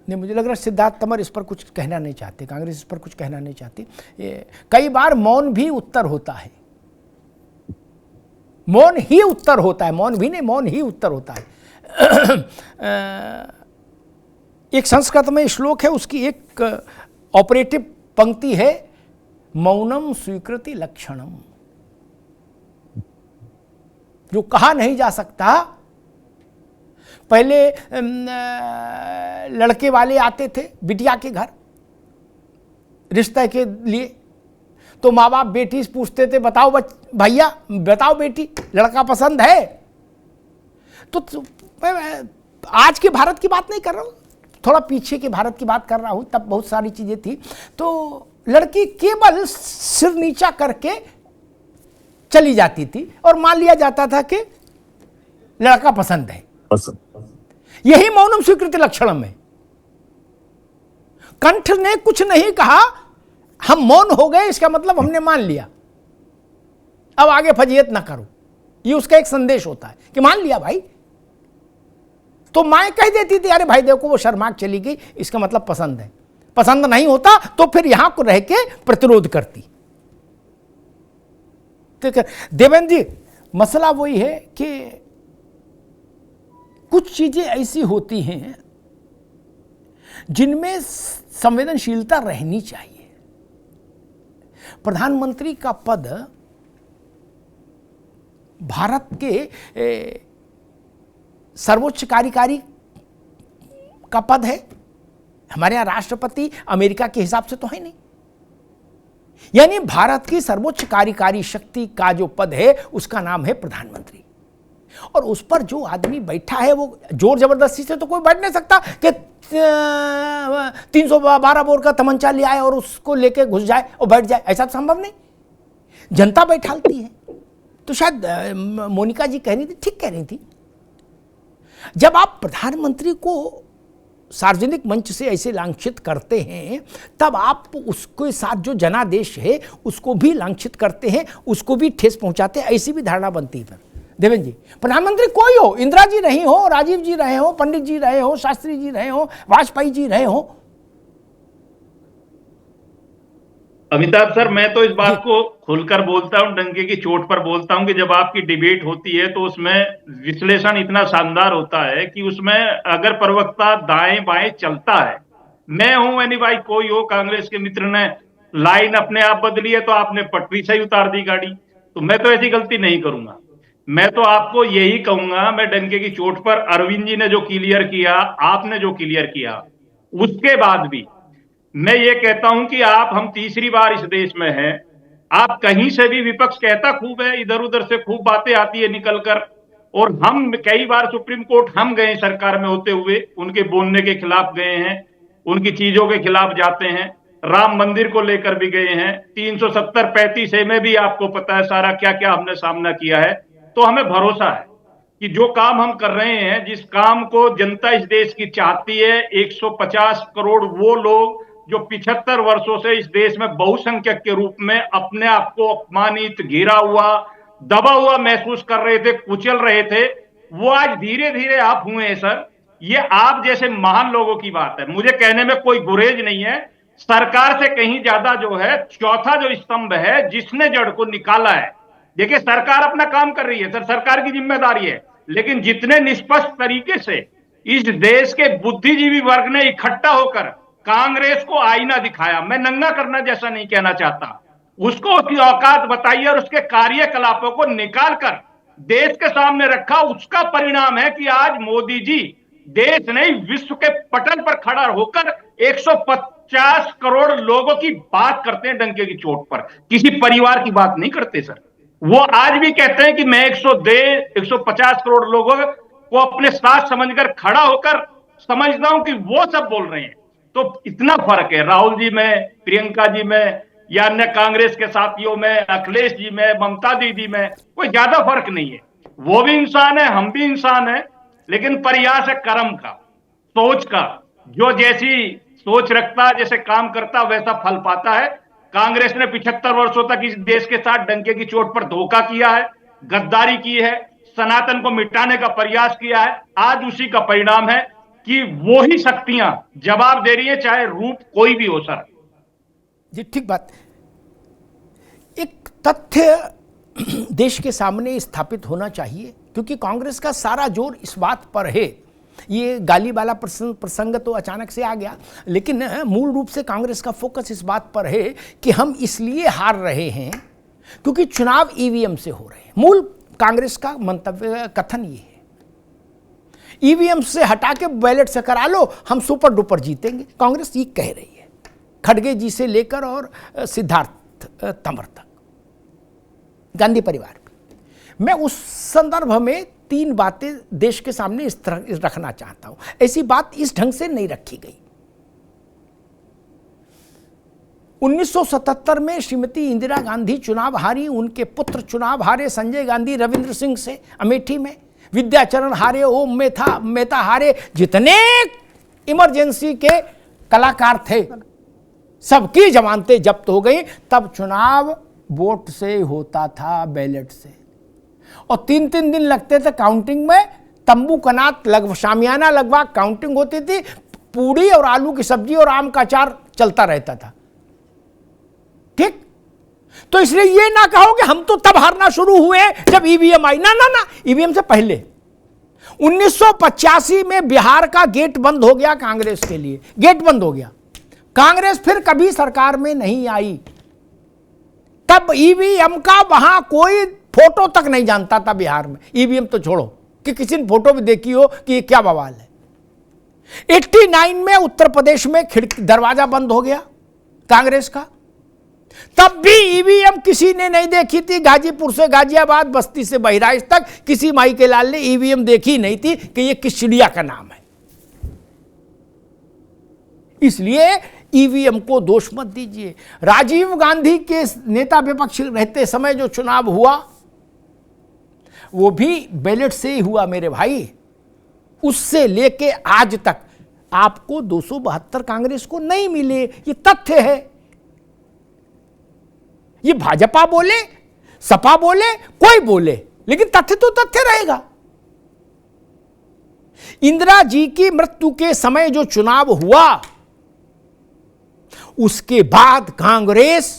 नहीं, मुझे लग रहा है सिद्धार्थ तंवर इस पर कुछ कहना नहीं चाहते, कांग्रेस इस पर कुछ कहना नहीं चाहती। कई बार मौन भी उत्तर होता है, मौन ही उत्तर होता है, मौन भी नहीं, मौन ही उत्तर होता है। एक संस्कृत में श्लोक है, उसकी एक ऑपरेटिव पंक्ति है, मौनम स्वीकृति लक्षणम। जो कहा नहीं जा सकता। पहले लड़के वाले आते थे बिटिया के घर रिश्ते के लिए, तो माँ बाप बेटी से पूछते थे, बताओ भैया, बताओ बेटी, लड़का पसंद है? तो मैं आज के भारत की बात नहीं कर रहा हूँ, थोड़ा पीछे के भारत की बात कर रहा हूँ। तब बहुत सारी चीजें थी। तो लड़की केवल सिर नीचा करके चली जाती थी और मान लिया जाता था कि लड़का पसंद है। यही मौनम स्वीकृति लक्षणम है। कंठ ने कुछ नहीं कहा, हम मौन हो गए, इसका मतलब हमने मान लिया, अब आगे फजीयत ना करो। ये उसका एक संदेश होता है कि मान लिया भाई। तो मां कह देती थी, अरे भाई देखो वो शर्मा के चली गई, इसका मतलब पसंद है। पसंद नहीं होता तो फिर यहां को रह के प्रतिरोध करती। ठीक है देवेंद्र जी, मसला वही है कि कुछ चीजें ऐसी होती हैं जिनमें संवेदनशीलता रहनी चाहिए। प्रधानमंत्री का पद भारत के सर्वोच्च कार्यकारी का पद है। हमारे यहां राष्ट्रपति अमेरिका के हिसाब से तो है नहीं, यानी भारत की सर्वोच्च कार्यकारी शक्ति का जो पद है उसका नाम है प्रधानमंत्री। और उस पर जो आदमी बैठा है वो जोर जबरदस्ती से तो कोई बैठ नहीं सकता कि 312 बोर का तमंचा ले आए और उसको लेके घुस जाए और बैठ जाए, ऐसा तो संभव नहीं। जनता बैठालती है। तो शायद मोनिका जी कह रही थी, ठीक कह रही थी, जब आप प्रधानमंत्री को सार्वजनिक मंच से ऐसे लांछित करते हैं तब आप उसके साथ जो जनादेश है उसको भी लांछित करते हैं, उसको भी ठेस पहुंचाते हैं, ऐसी भी धारणा बनती है। फिर देवेंद्र जी, प्रधानमंत्री कोई हो, इंदिरा जी रही हो, राजीव जी रहे हो, पंडित जी रहे हो, शास्त्री जी रहे हो, वाजपेयी जी रहे हो। अमिताभ सर, मैं तो इस बात को खुलकर बोलता हूं, डंके की चोट पर बोलता हूं कि जब आपकी डिबेट होती है तो उसमें विश्लेषण इतना शानदार होता है कि उसमें अगर प्रवक्ता दाएं बाएं चलता है, मैं हूं यानी भाई कोई हो, कांग्रेस के मित्र ने लाइन अपने आप बदली है तो आपने पटरी से ही उतार दी गाड़ी, तो मैं तो ऐसी गलती नहीं करूंगा। मैं तो आपको यही कहूंगा, मैं डंके की चोट पर, अरविंद जी ने जो क्लियर किया, आपने जो क्लियर किया, उसके बाद भी मैं ये कहता हूं कि हम तीसरी बार इस देश में हैं। आप कहीं से भी, विपक्ष कहता खूब है, इधर उधर से खूब बातें आती है निकलकर, और हम कई बार सुप्रीम कोर्ट हम गए सरकार में होते हुए, उनके बोलने के खिलाफ गए हैं, उनकी चीजों के खिलाफ जाते हैं, राम मंदिर को लेकर भी गए हैं, 370-35 में भी आपको पता है सारा क्या क्या हमने सामना किया है। तो हमें भरोसा है कि जो काम हम कर रहे हैं, जिस काम को जनता इस देश की चाहती है, 150 करोड़ वो लोग जो 75 वर्षों से इस देश में बहुसंख्यक के रूप में अपने आप को अपमानित, घिरा हुआ, दबा हुआ महसूस कर रहे थे, कुचल रहे थे, वो आज धीरे धीरे आप हुए हैं सर। ये आप जैसे महान लोगों की बात है, मुझे कहने में कोई गुरेज नहीं है। सरकार से कहीं ज्यादा जो है चौथा जो स्तंभ है जिसने जड़ को निकाला है, देखिए सरकार अपना काम कर रही है सर, सरकार की जिम्मेदारी है, लेकिन जितने निष्पक्ष तरीके से इस देश के बुद्धिजीवी वर्ग ने इकट्ठा होकर कांग्रेस को आईना दिखाया, मैं नंगा करना जैसा नहीं कहना चाहता, उसको उसकी औकात बताई और उसके कार्यकलापों को निकालकर देश के सामने रखा, उसका परिणाम है कि आज मोदी जी देश नहीं विश्व के पटल पर खड़ा होकर 150 करोड़ लोगों की बात करते हैं डंके की चोट पर, किसी परिवार की बात नहीं करते सर। वो आज भी कहते हैं कि मैं 150 करोड़ लोगों को अपने साथ समझकर खड़ा होकर समझता हूं कि वो सब बोल रहे हैं। तो इतना फर्क है राहुल जी में, प्रियंका जी में, या अन्य कांग्रेस के साथियों में, अखिलेश जी में, ममता दीदी में, कोई ज्यादा फर्क नहीं है। वो भी इंसान है, हम भी इंसान है, लेकिन प्रयास है कर्म का, सोच का। जो जैसी सोच रखता, जैसे काम करता, वैसा फल पाता है। कांग्रेस ने 75 वर्षों तक इस देश के साथ डंके की चोट पर धोखा किया है, गद्दारी की है, सनातन को मिटाने का प्रयास किया है। आज उसी का परिणाम है कि वो ही शक्तियां जवाब दे रही है, चाहे रूप कोई भी हो सर। जी ठीक बात। एक तथ्य देश के सामने स्थापित होना चाहिए, क्योंकि कांग्रेस का सारा जोर इस बात पर है। ये गाली वाला प्रसंग तो अचानक से आ गया, लेकिन मूल रूप से कांग्रेस का फोकस इस बात पर है कि हम इसलिए हार रहे हैं क्योंकि चुनाव ईवीएम से हो रहे हैं। मूल कांग्रेस का मंतव्य, कथन ये है, ईवीएम से हटा के बैलेट से करा लो, हम सुपर डुपर जीतेंगे। कांग्रेस ये कह रही है, खड़गे जी से लेकर और सिद्धार्थ तंवर तक, गांधी परिवार भी। मैं उस संदर्भ में 3 बातें देश के सामने इस तरह रखना चाहता हूं। ऐसी बात इस ढंग से नहीं रखी गई। 1977 में श्रीमती इंदिरा गांधी चुनाव हारी, उनके पुत्र चुनाव हारे, संजय गांधी रविंद्र सिंह से अमेठी में, विद्याचरण हारे, ओम मेहता हारे, जितने इमरजेंसी के कलाकार थे सबकी जमानतें जब्त हो गई। तब चुनाव वोट से होता था, बैलेट से, और 3-3 दिन लगते थे काउंटिंग में। तंबू कनात शामियाना लगवा काउंटिंग होती थी, पूड़ी और आलू की सब्जी और आम का अचार चलता रहता था। ठीक, तो इसलिए ये ना कहो कि हम तो तब हारना शुरू हुए जब ईवीएम आई। ना ना ना, ईवीएम से पहले 1985 में बिहार का गेट बंद हो गया कांग्रेस के लिए, गेट बंद हो गया। कांग्रेस फिर कभी सरकार में नहीं आई। तब ईवीएम का वहां कोई फोटो तक नहीं जानता था बिहार में। ईवीएम तो छोड़ो कि किसी ने फोटो भी देखी हो कि ये क्या बवाल है। 89 में उत्तर प्रदेश में खिड़की दरवाजा बंद हो गया कांग्रेस का, तब भी ईवीएम किसी ने नहीं देखी थी। गाजीपुर से गाजियाबाद, बस्ती से बहराइच तक किसी माई के लाल ने ईवीएम देखी नहीं थी कि ये किस चिड़िया का नाम है। इसलिए ईवीएम को दोष मत दीजिए। राजीव गांधी के नेता विपक्ष रहते समय जो चुनाव हुआ वो भी बैलेट से ही हुआ मेरे भाई। उससे लेके आज तक आपको 272 कांग्रेस को नहीं मिले, ये तथ्य है। ये भाजपा बोले, सपा बोले, कोई बोले, लेकिन तथ्य तो तथ्य रहेगा। इंदिरा जी की मृत्यु के समय जो चुनाव हुआ, उसके बाद कांग्रेस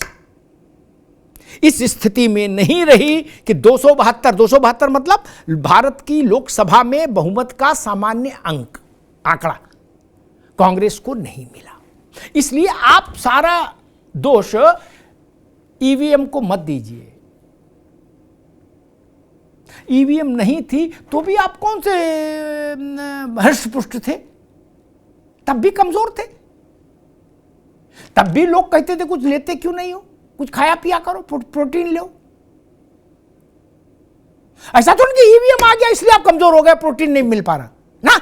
इस स्थिति में नहीं रही कि 272 मतलब भारत की लोकसभा में बहुमत का सामान्य आंकड़ा कांग्रेस को नहीं मिला। इसलिए आप सारा दोष ईवीएम को मत दीजिए। ईवीएम नहीं थी तो भी आप कौन से हर्षपुष्ट थे, तब भी कमजोर थे। तब भी लोग कहते थे कुछ लेते क्यों नहीं हो, कुछ खाया पिया करो, प्रोटीन लो। ऐसा तो नहीं ईवीएम आ गया इसलिए आप कमजोर हो गए, प्रोटीन नहीं मिल पा रहा ना।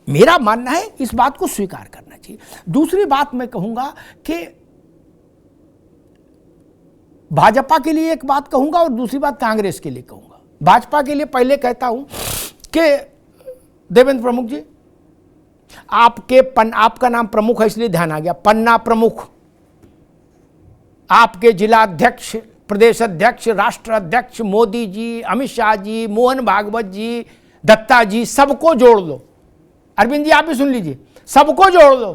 मेरा मानना है इस बात को स्वीकार करना चाहिए। दूसरी बात मैं कहूंगा कि भाजपा के लिए एक बात कहूंगा और दूसरी बात कांग्रेस के लिए कहूंगा। भाजपा के लिए पहले कहता हूं कि देवेंद्र प्रमुख जी, आपका नाम प्रमुख है इसलिए ध्यान आ गया, पन्ना प्रमुख, आपके जिला अध्यक्ष, प्रदेश अध्यक्ष, राष्ट्र अध्यक्ष, मोदी जी, अमित शाह जी, मोहन भागवत जी, दत्ता जी, सबको जोड़ लो। अरविंद जी आप भी सुन लीजिए, सबको जोड़ लो,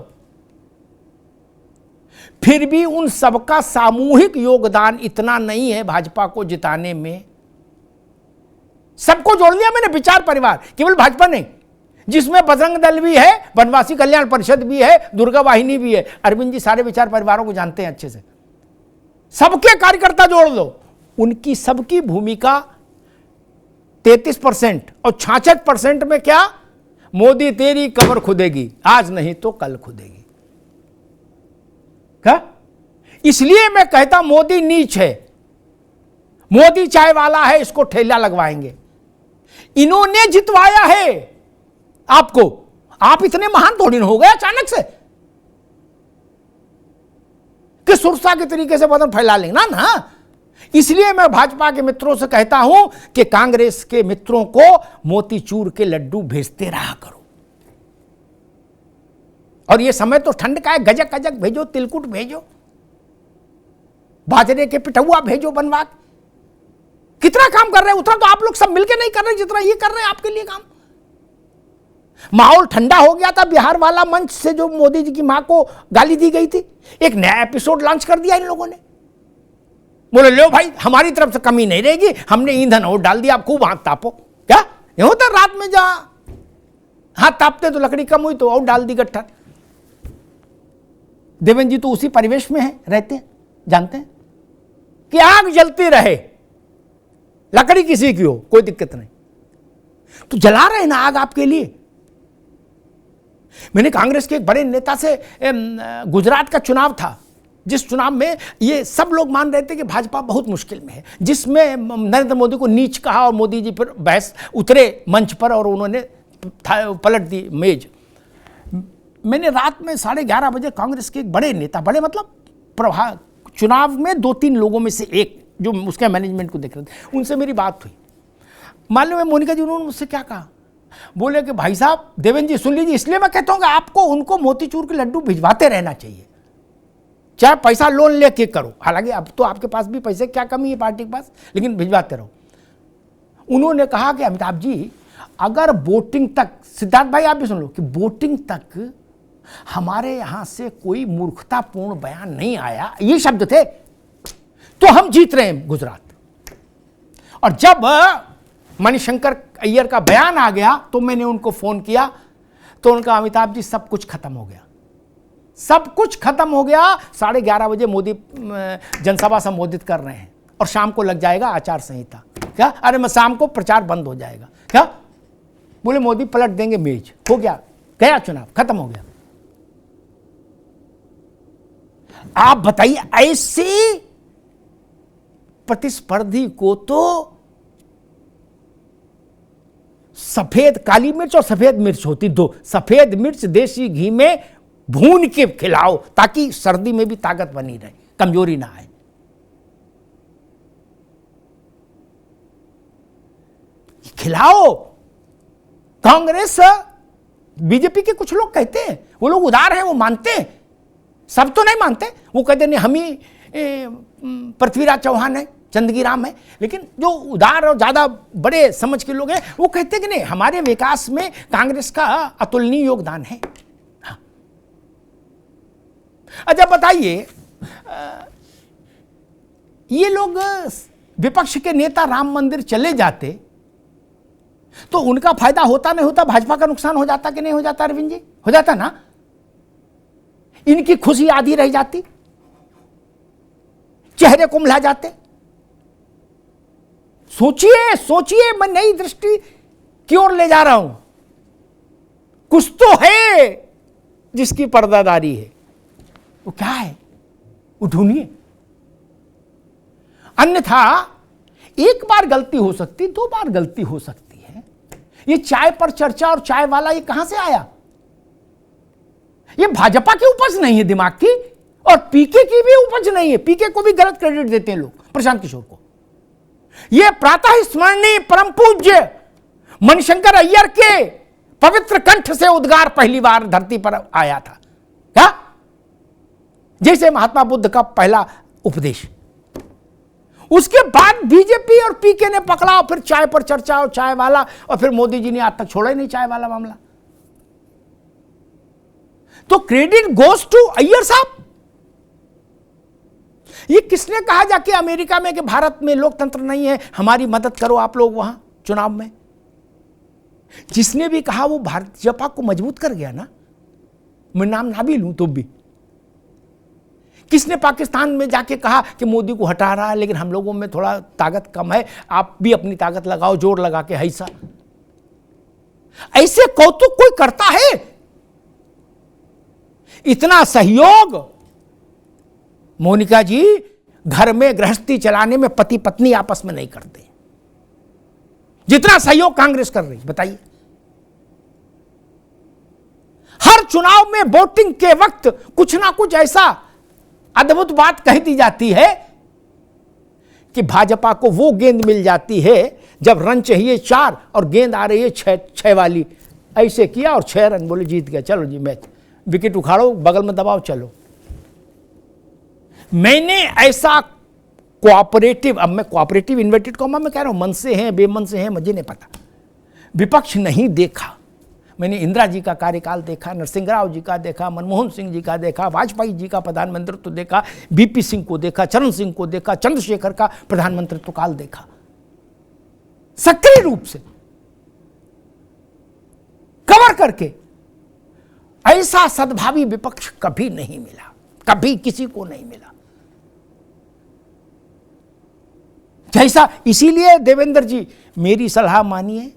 फिर भी उन सबका सामूहिक योगदान इतना नहीं है भाजपा को जिताने में। सबको जोड़ लिया मैंने, विचार परिवार, केवल भाजपा नहीं, जिसमें बजरंग दल भी है, वनवासी कल्याण परिषद भी है, दुर्गा वाहिनी भी है। अरविंद जी सारे विचार परिवारों को जानते हैं अच्छे से। सबके कार्यकर्ता जोड़ लो, उनकी सबकी भूमिका 33% और 66% में क्या मोदी तेरी कब्र खुदेगी, आज नहीं तो कल खुदेगी। क्या? इसलिए मैं कहता मोदी नीच है, मोदी चाय वाला है, इसको ठेला लगवाएंगे। इन्होंने जितवाया है आपको, आप इतने महान थोड़ी हो गए अचानक से कि सुरसा के तरीके से बदन फैला लेना ना। इसलिए मैं भाजपा के मित्रों से कहता हूं कि कांग्रेस के मित्रों को मोतीचूर के लड्डू भेजते रहा करो। और ये समय तो ठंड का है, गजक गजक भेजो, तिलकुट भेजो, बाजरे के पिठुआ भेजो बनवा। कितना काम कर रहे हैं उतना तो आप लोग सब मिलकर नहीं कर रहे जितना ये कर रहे हैं आपके लिए काम। माहौल ठंडा हो गया था, बिहार वाला मंच से जो मोदी जी की मां को गाली दी गई थी, एक नया एपिसोड लॉन्च कर दिया इन लोगों ने। बोले लो भाई हमारी तरफ से कमी नहीं रहेगी, हमने ईंधन और डाल दिया, आप खूब हाथ तापो। क्या ये होता रात में जहां हाथ तापते तो लकड़ी कम हुई तो और डाल दी गट्ठर। देवेंद्र जी तो उसी परिवेश में है, रहते हैं, जानते हैं कि आग जलती रहे, लकड़ी किसी की हो कोई दिक्कत नहीं, तो जला रहे ना आग आपके लिए। मैंने कांग्रेस के एक बड़े नेता से गुजरात का चुनाव था, जिस चुनाव में ये सब लोग मान रहे थे कि भाजपा बहुत मुश्किल में है, जिसमें नरेंद्र मोदी को नीच कहा और मोदी जी पर बहस उतरे मंच पर और उन्होंने पलट दी मेज। मैंने रात में 11:30 बजे कांग्रेस के एक बड़े नेता, बड़े मतलब प्रभाव, चुनाव में 2-3 लोगों में से एक जो उसके मैनेजमेंट को देख रहे थे, उनसे मेरी बात हुई। मालूम है मोनिका जी उन्होंने मुझसे क्या कहा? बोले कि भाई साहब देवेंद्र जी सुन लीजिए, इसलिए मैं कहता हूं कि आपको उनको मोतीचूर के लड्डू भिजवाते रहना चाहिए, चाहे पैसा लोन लेके करो। हालांकि अब तो आपके पास भी पैसे क्या कमी है पार्टी के पास, लेकिन भिजवाते रहो। उन्होंने कहा कि अमिताभ जी अगर वोटिंग तक, सिद्धार्थ भाई आप भी सुन लो, कि वोटिंग तक हमारे यहां से कोई मूर्खतापूर्ण बयान नहीं आया, ये शब्द थे, तो हम जीत रहे हैं गुजरात। और जब मणिशंकर अय्यर का बयान आ गया तो मैंने उनको फोन किया, तो उनका अमिताभ जी सब कुछ खत्म हो गया, सब कुछ खत्म हो गया। 11:30 बजे मोदी जनसभा संबोधित कर रहे हैं और शाम को लग जाएगा आचार संहिता। क्या? अरे मैं शाम को प्रचार बंद हो जाएगा। क्या? बोले मोदी पलट देंगे मेज, हो गया, गया चुनाव, खत्म हो गया। आप बताइए, ऐसे प्रतिस्पर्धी को तो सफेद काली मिर्च और सफेद मिर्च होती दो, सफेद मिर्च देसी घी में भून के खिलाओ ताकि सर्दी में भी ताकत बनी रहे, कमजोरी ना आए। खिलाओ। कांग्रेस, बीजेपी के कुछ लोग कहते हैं, वो लोग उदार हैं, वो मानते हैं, सब तो नहीं मानते। वो कहते नहीं हम ही पृथ्वीराज चौहान है, चंदगी राम है, लेकिन जो उदार और ज्यादा बड़े समझ के लोग हैं वो कहते हैं कि नहीं हमारे विकास में कांग्रेस का अतुलनीय योगदान है। हाँ। अच्छा बताइए, ये लोग विपक्ष के नेता राम मंदिर चले जाते तो उनका फायदा होता नहीं होता, भाजपा का नुकसान हो जाता कि नहीं हो जाता? अरविंद जी हो जाता ना, इनकी खुशी आधी रह जाती, चेहरे कुम्हला जाते। सोचिए सोचिए, मैं नई दृष्टि की ओर ले जा रहा हूं। कुछ तो है जिसकी पर्दादारी है, वो क्या है वो ढूंढिए। अन्यथा एक बार गलती हो सकती, 2 बार गलती हो सकती है। ये चाय पर चर्चा और चाय वाला ये कहां से आया? ये भाजपा की उपज नहीं है दिमाग की, और पीके की भी उपज नहीं है। पीके को भी गलत क्रेडिट देते हैं लोग, प्रशांत किशोर को। यह प्रातः स्मरणीय परम पूज्य मणिशंकर अय्यर के पवित्र कंठ से उद्गार पहली बार धरती पर आया था। क्या? जैसे महात्मा बुद्ध का पहला उपदेश। उसके बाद बीजेपी और पीके ने पकड़ा, और फिर चाय पर चर्चा और चाय वाला, और फिर मोदी जी ने आज तक छोड़ा ही नहीं चाय वाला मामला। तो क्रेडिट गोज टू अय्यर साहब। ये किसने कहा जाके अमेरिका में कि भारत में लोकतंत्र नहीं है, हमारी मदद करो आप लोग वहां चुनाव में? जिसने भी कहा वो भाजपा को मजबूत कर गया ना। मैं नाम ना भी लूं तो भी। किसने पाकिस्तान में जाके कहा कि मोदी को हटा रहा है, लेकिन हम लोगों में थोड़ा ताकत कम है, आप भी अपनी ताकत लगाओ, जोर लगा के। ऐसा ऐसे कौतुक कोई करता है? इतना सहयोग मोनिका जी घर में गृहस्थी चलाने में पति पत्नी आपस में नहीं करते, जितना सहयोग कांग्रेस कर रही, बताइए। हर चुनाव में वोटिंग के वक्त कुछ ना कुछ ऐसा अद्भुत बात कह दी जाती है कि भाजपा को वो गेंद मिल जाती है जब रन चाहिए 4 और गेंद आ रही है 6 वाली। ऐसे किया और 6 रन, बोले जीत गया, चलो जी मैच, विकेट उखाड़ो, बगल में दबाओ, चलो। मैंने ऐसा कोऑपरेटिव, अब मैं कोऑपरेटिव इन्वर्टेड कॉमा में कह रहा हूं, मन से हैं बेमन से हैं मुझे नहीं पता, विपक्ष नहीं देखा। मैंने इंदिरा जी का कार्यकाल देखा, नरसिंह राव जी का देखा, मनमोहन सिंह जी का देखा, वाजपेयी जी का प्रधानमंत्रित्व देखा, बीपी सिंह को देखा, चरण सिंह को देखा, चंद्रशेखर का प्रधानमंत्रित्व काल देखा। सक्रिय रूप से कवर करके ऐसा सद्भावी विपक्ष कभी नहीं मिला, कभी किसी को नहीं मिला जैसा। इसीलिए देवेंद्र जी मेरी सलाह मानिए,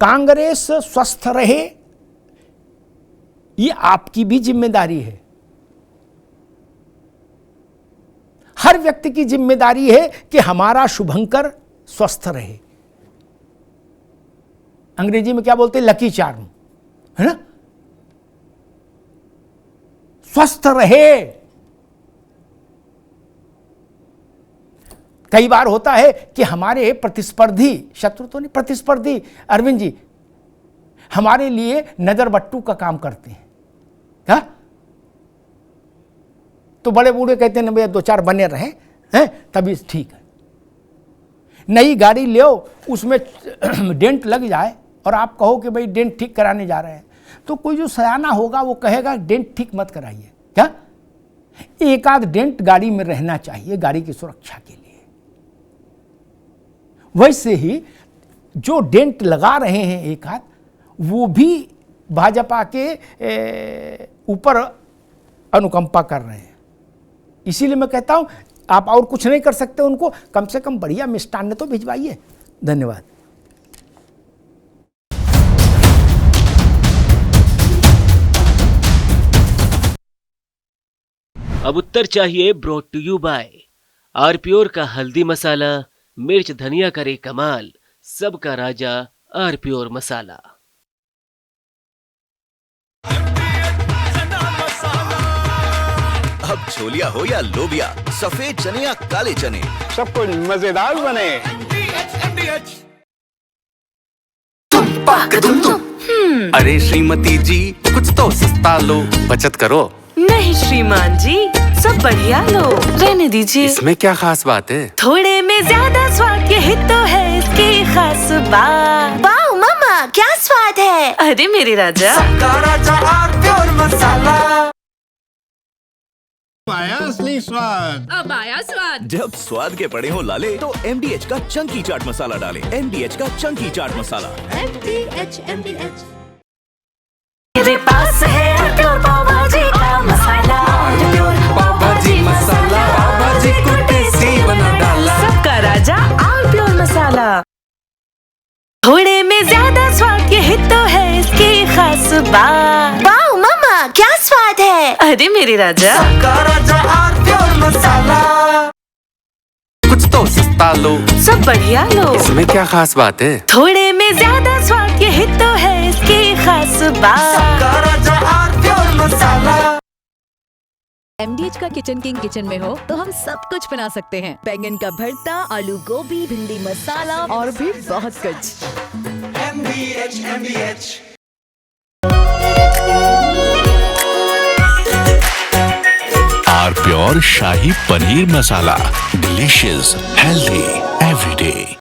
कांग्रेस स्वस्थ रहे, ये आपकी भी जिम्मेदारी है, हर व्यक्ति की जिम्मेदारी है कि हमारा शुभंकर स्वस्थ रहे। अंग्रेजी में क्या बोलते हैं, लकी चार्म, है ना, स्वस्थ रहे। कई बार होता है कि हमारे प्रतिस्पर्धी, शत्रु तो नहीं, प्रतिस्पर्धी अरविंद जी हमारे लिए नजर बट्टू का काम करते हैं, क्या? तो बड़े बूढ़े कहते हैं ना भैया 2-4 बने रहे हैं तभी ठीक है। नई गाड़ी ले, उसमें डेंट लग जाए और आप कहो कि भाई डेंट ठीक कराने जा रहे हैं, तो कोई जो सयाना होगा वो कहेगा डेंट ठीक मत कराइए, क्या? एक आध डेंट गाड़ी में रहना चाहिए गाड़ी की सुरक्षा के लिए। वैसे ही जो डेंट लगा रहे हैं एक आध, वो भी भाजपा के ऊपर अनुकंपा कर रहे हैं। इसीलिए मैं कहता हूं आप और कुछ नहीं कर सकते, उनको कम से कम बढ़िया मिष्टान्न तो भिजवाइए। धन्यवाद। अब उत्तर चाहिए ब्रॉट टू यू बाय आरप्योर का हल्दी मसाला, मिर्च धनिया करे कमाल, सबका राजा आरप्योर मसाला। अब छोलिया हो या लोबिया, सफेद चने या काले चने, सब कुछ मजेदार बने। अरे श्रीमती जी कुछ तो सस्ता लो, बचत करो। नहीं श्रीमान जी, सब बढ़िया लो, रहने दीजिए। इसमें क्या खास बात है? थोड़े में ज्यादा स्वाद, यही तो है इसकी खास बात। वाओ मामा, क्या स्वाद है। अरे मेरे राजा, सबका राजा आरप्योर मसाला। आया असली स्वाद, अब आया स्वाद। जब स्वाद के पड़े हो लाले तो MDH का चंकी चाट मसाला डालें। MDH का चंकी चाट मसाला। MDH। मेरे पास है आरप्योर पाव भाजी का मसाला, आरप्योर पाव भाजी मसाला, पाव भाजी को टेस्टी बना डाला, सबका राजा आरप्योर मसाला। थोड़े में ज्यादा स्वाद, यही तो है इसकी खास बात। वाओ मामा, क्या स्वाद है। अरे मेरे राजा, सबका राजा आरप्योर मसाला। कुछ तो सस्ता लो, सब बढ़िया लो, इसमें क्या खास बात है। थोड़े में ज्यादा स्वाद, यही तो है इसकी खास बात। सबका राजा आरप्योर मसाला। MDH का किचन किंग किचन में हो तो हम सब कुछ बना सकते हैं। बैंगन का भरता, आलू गोभी, भिंडी मसाला और भी बहुत कुछ। MDH। आरप्योर शाही paneer masala, delicious, healthy everyday.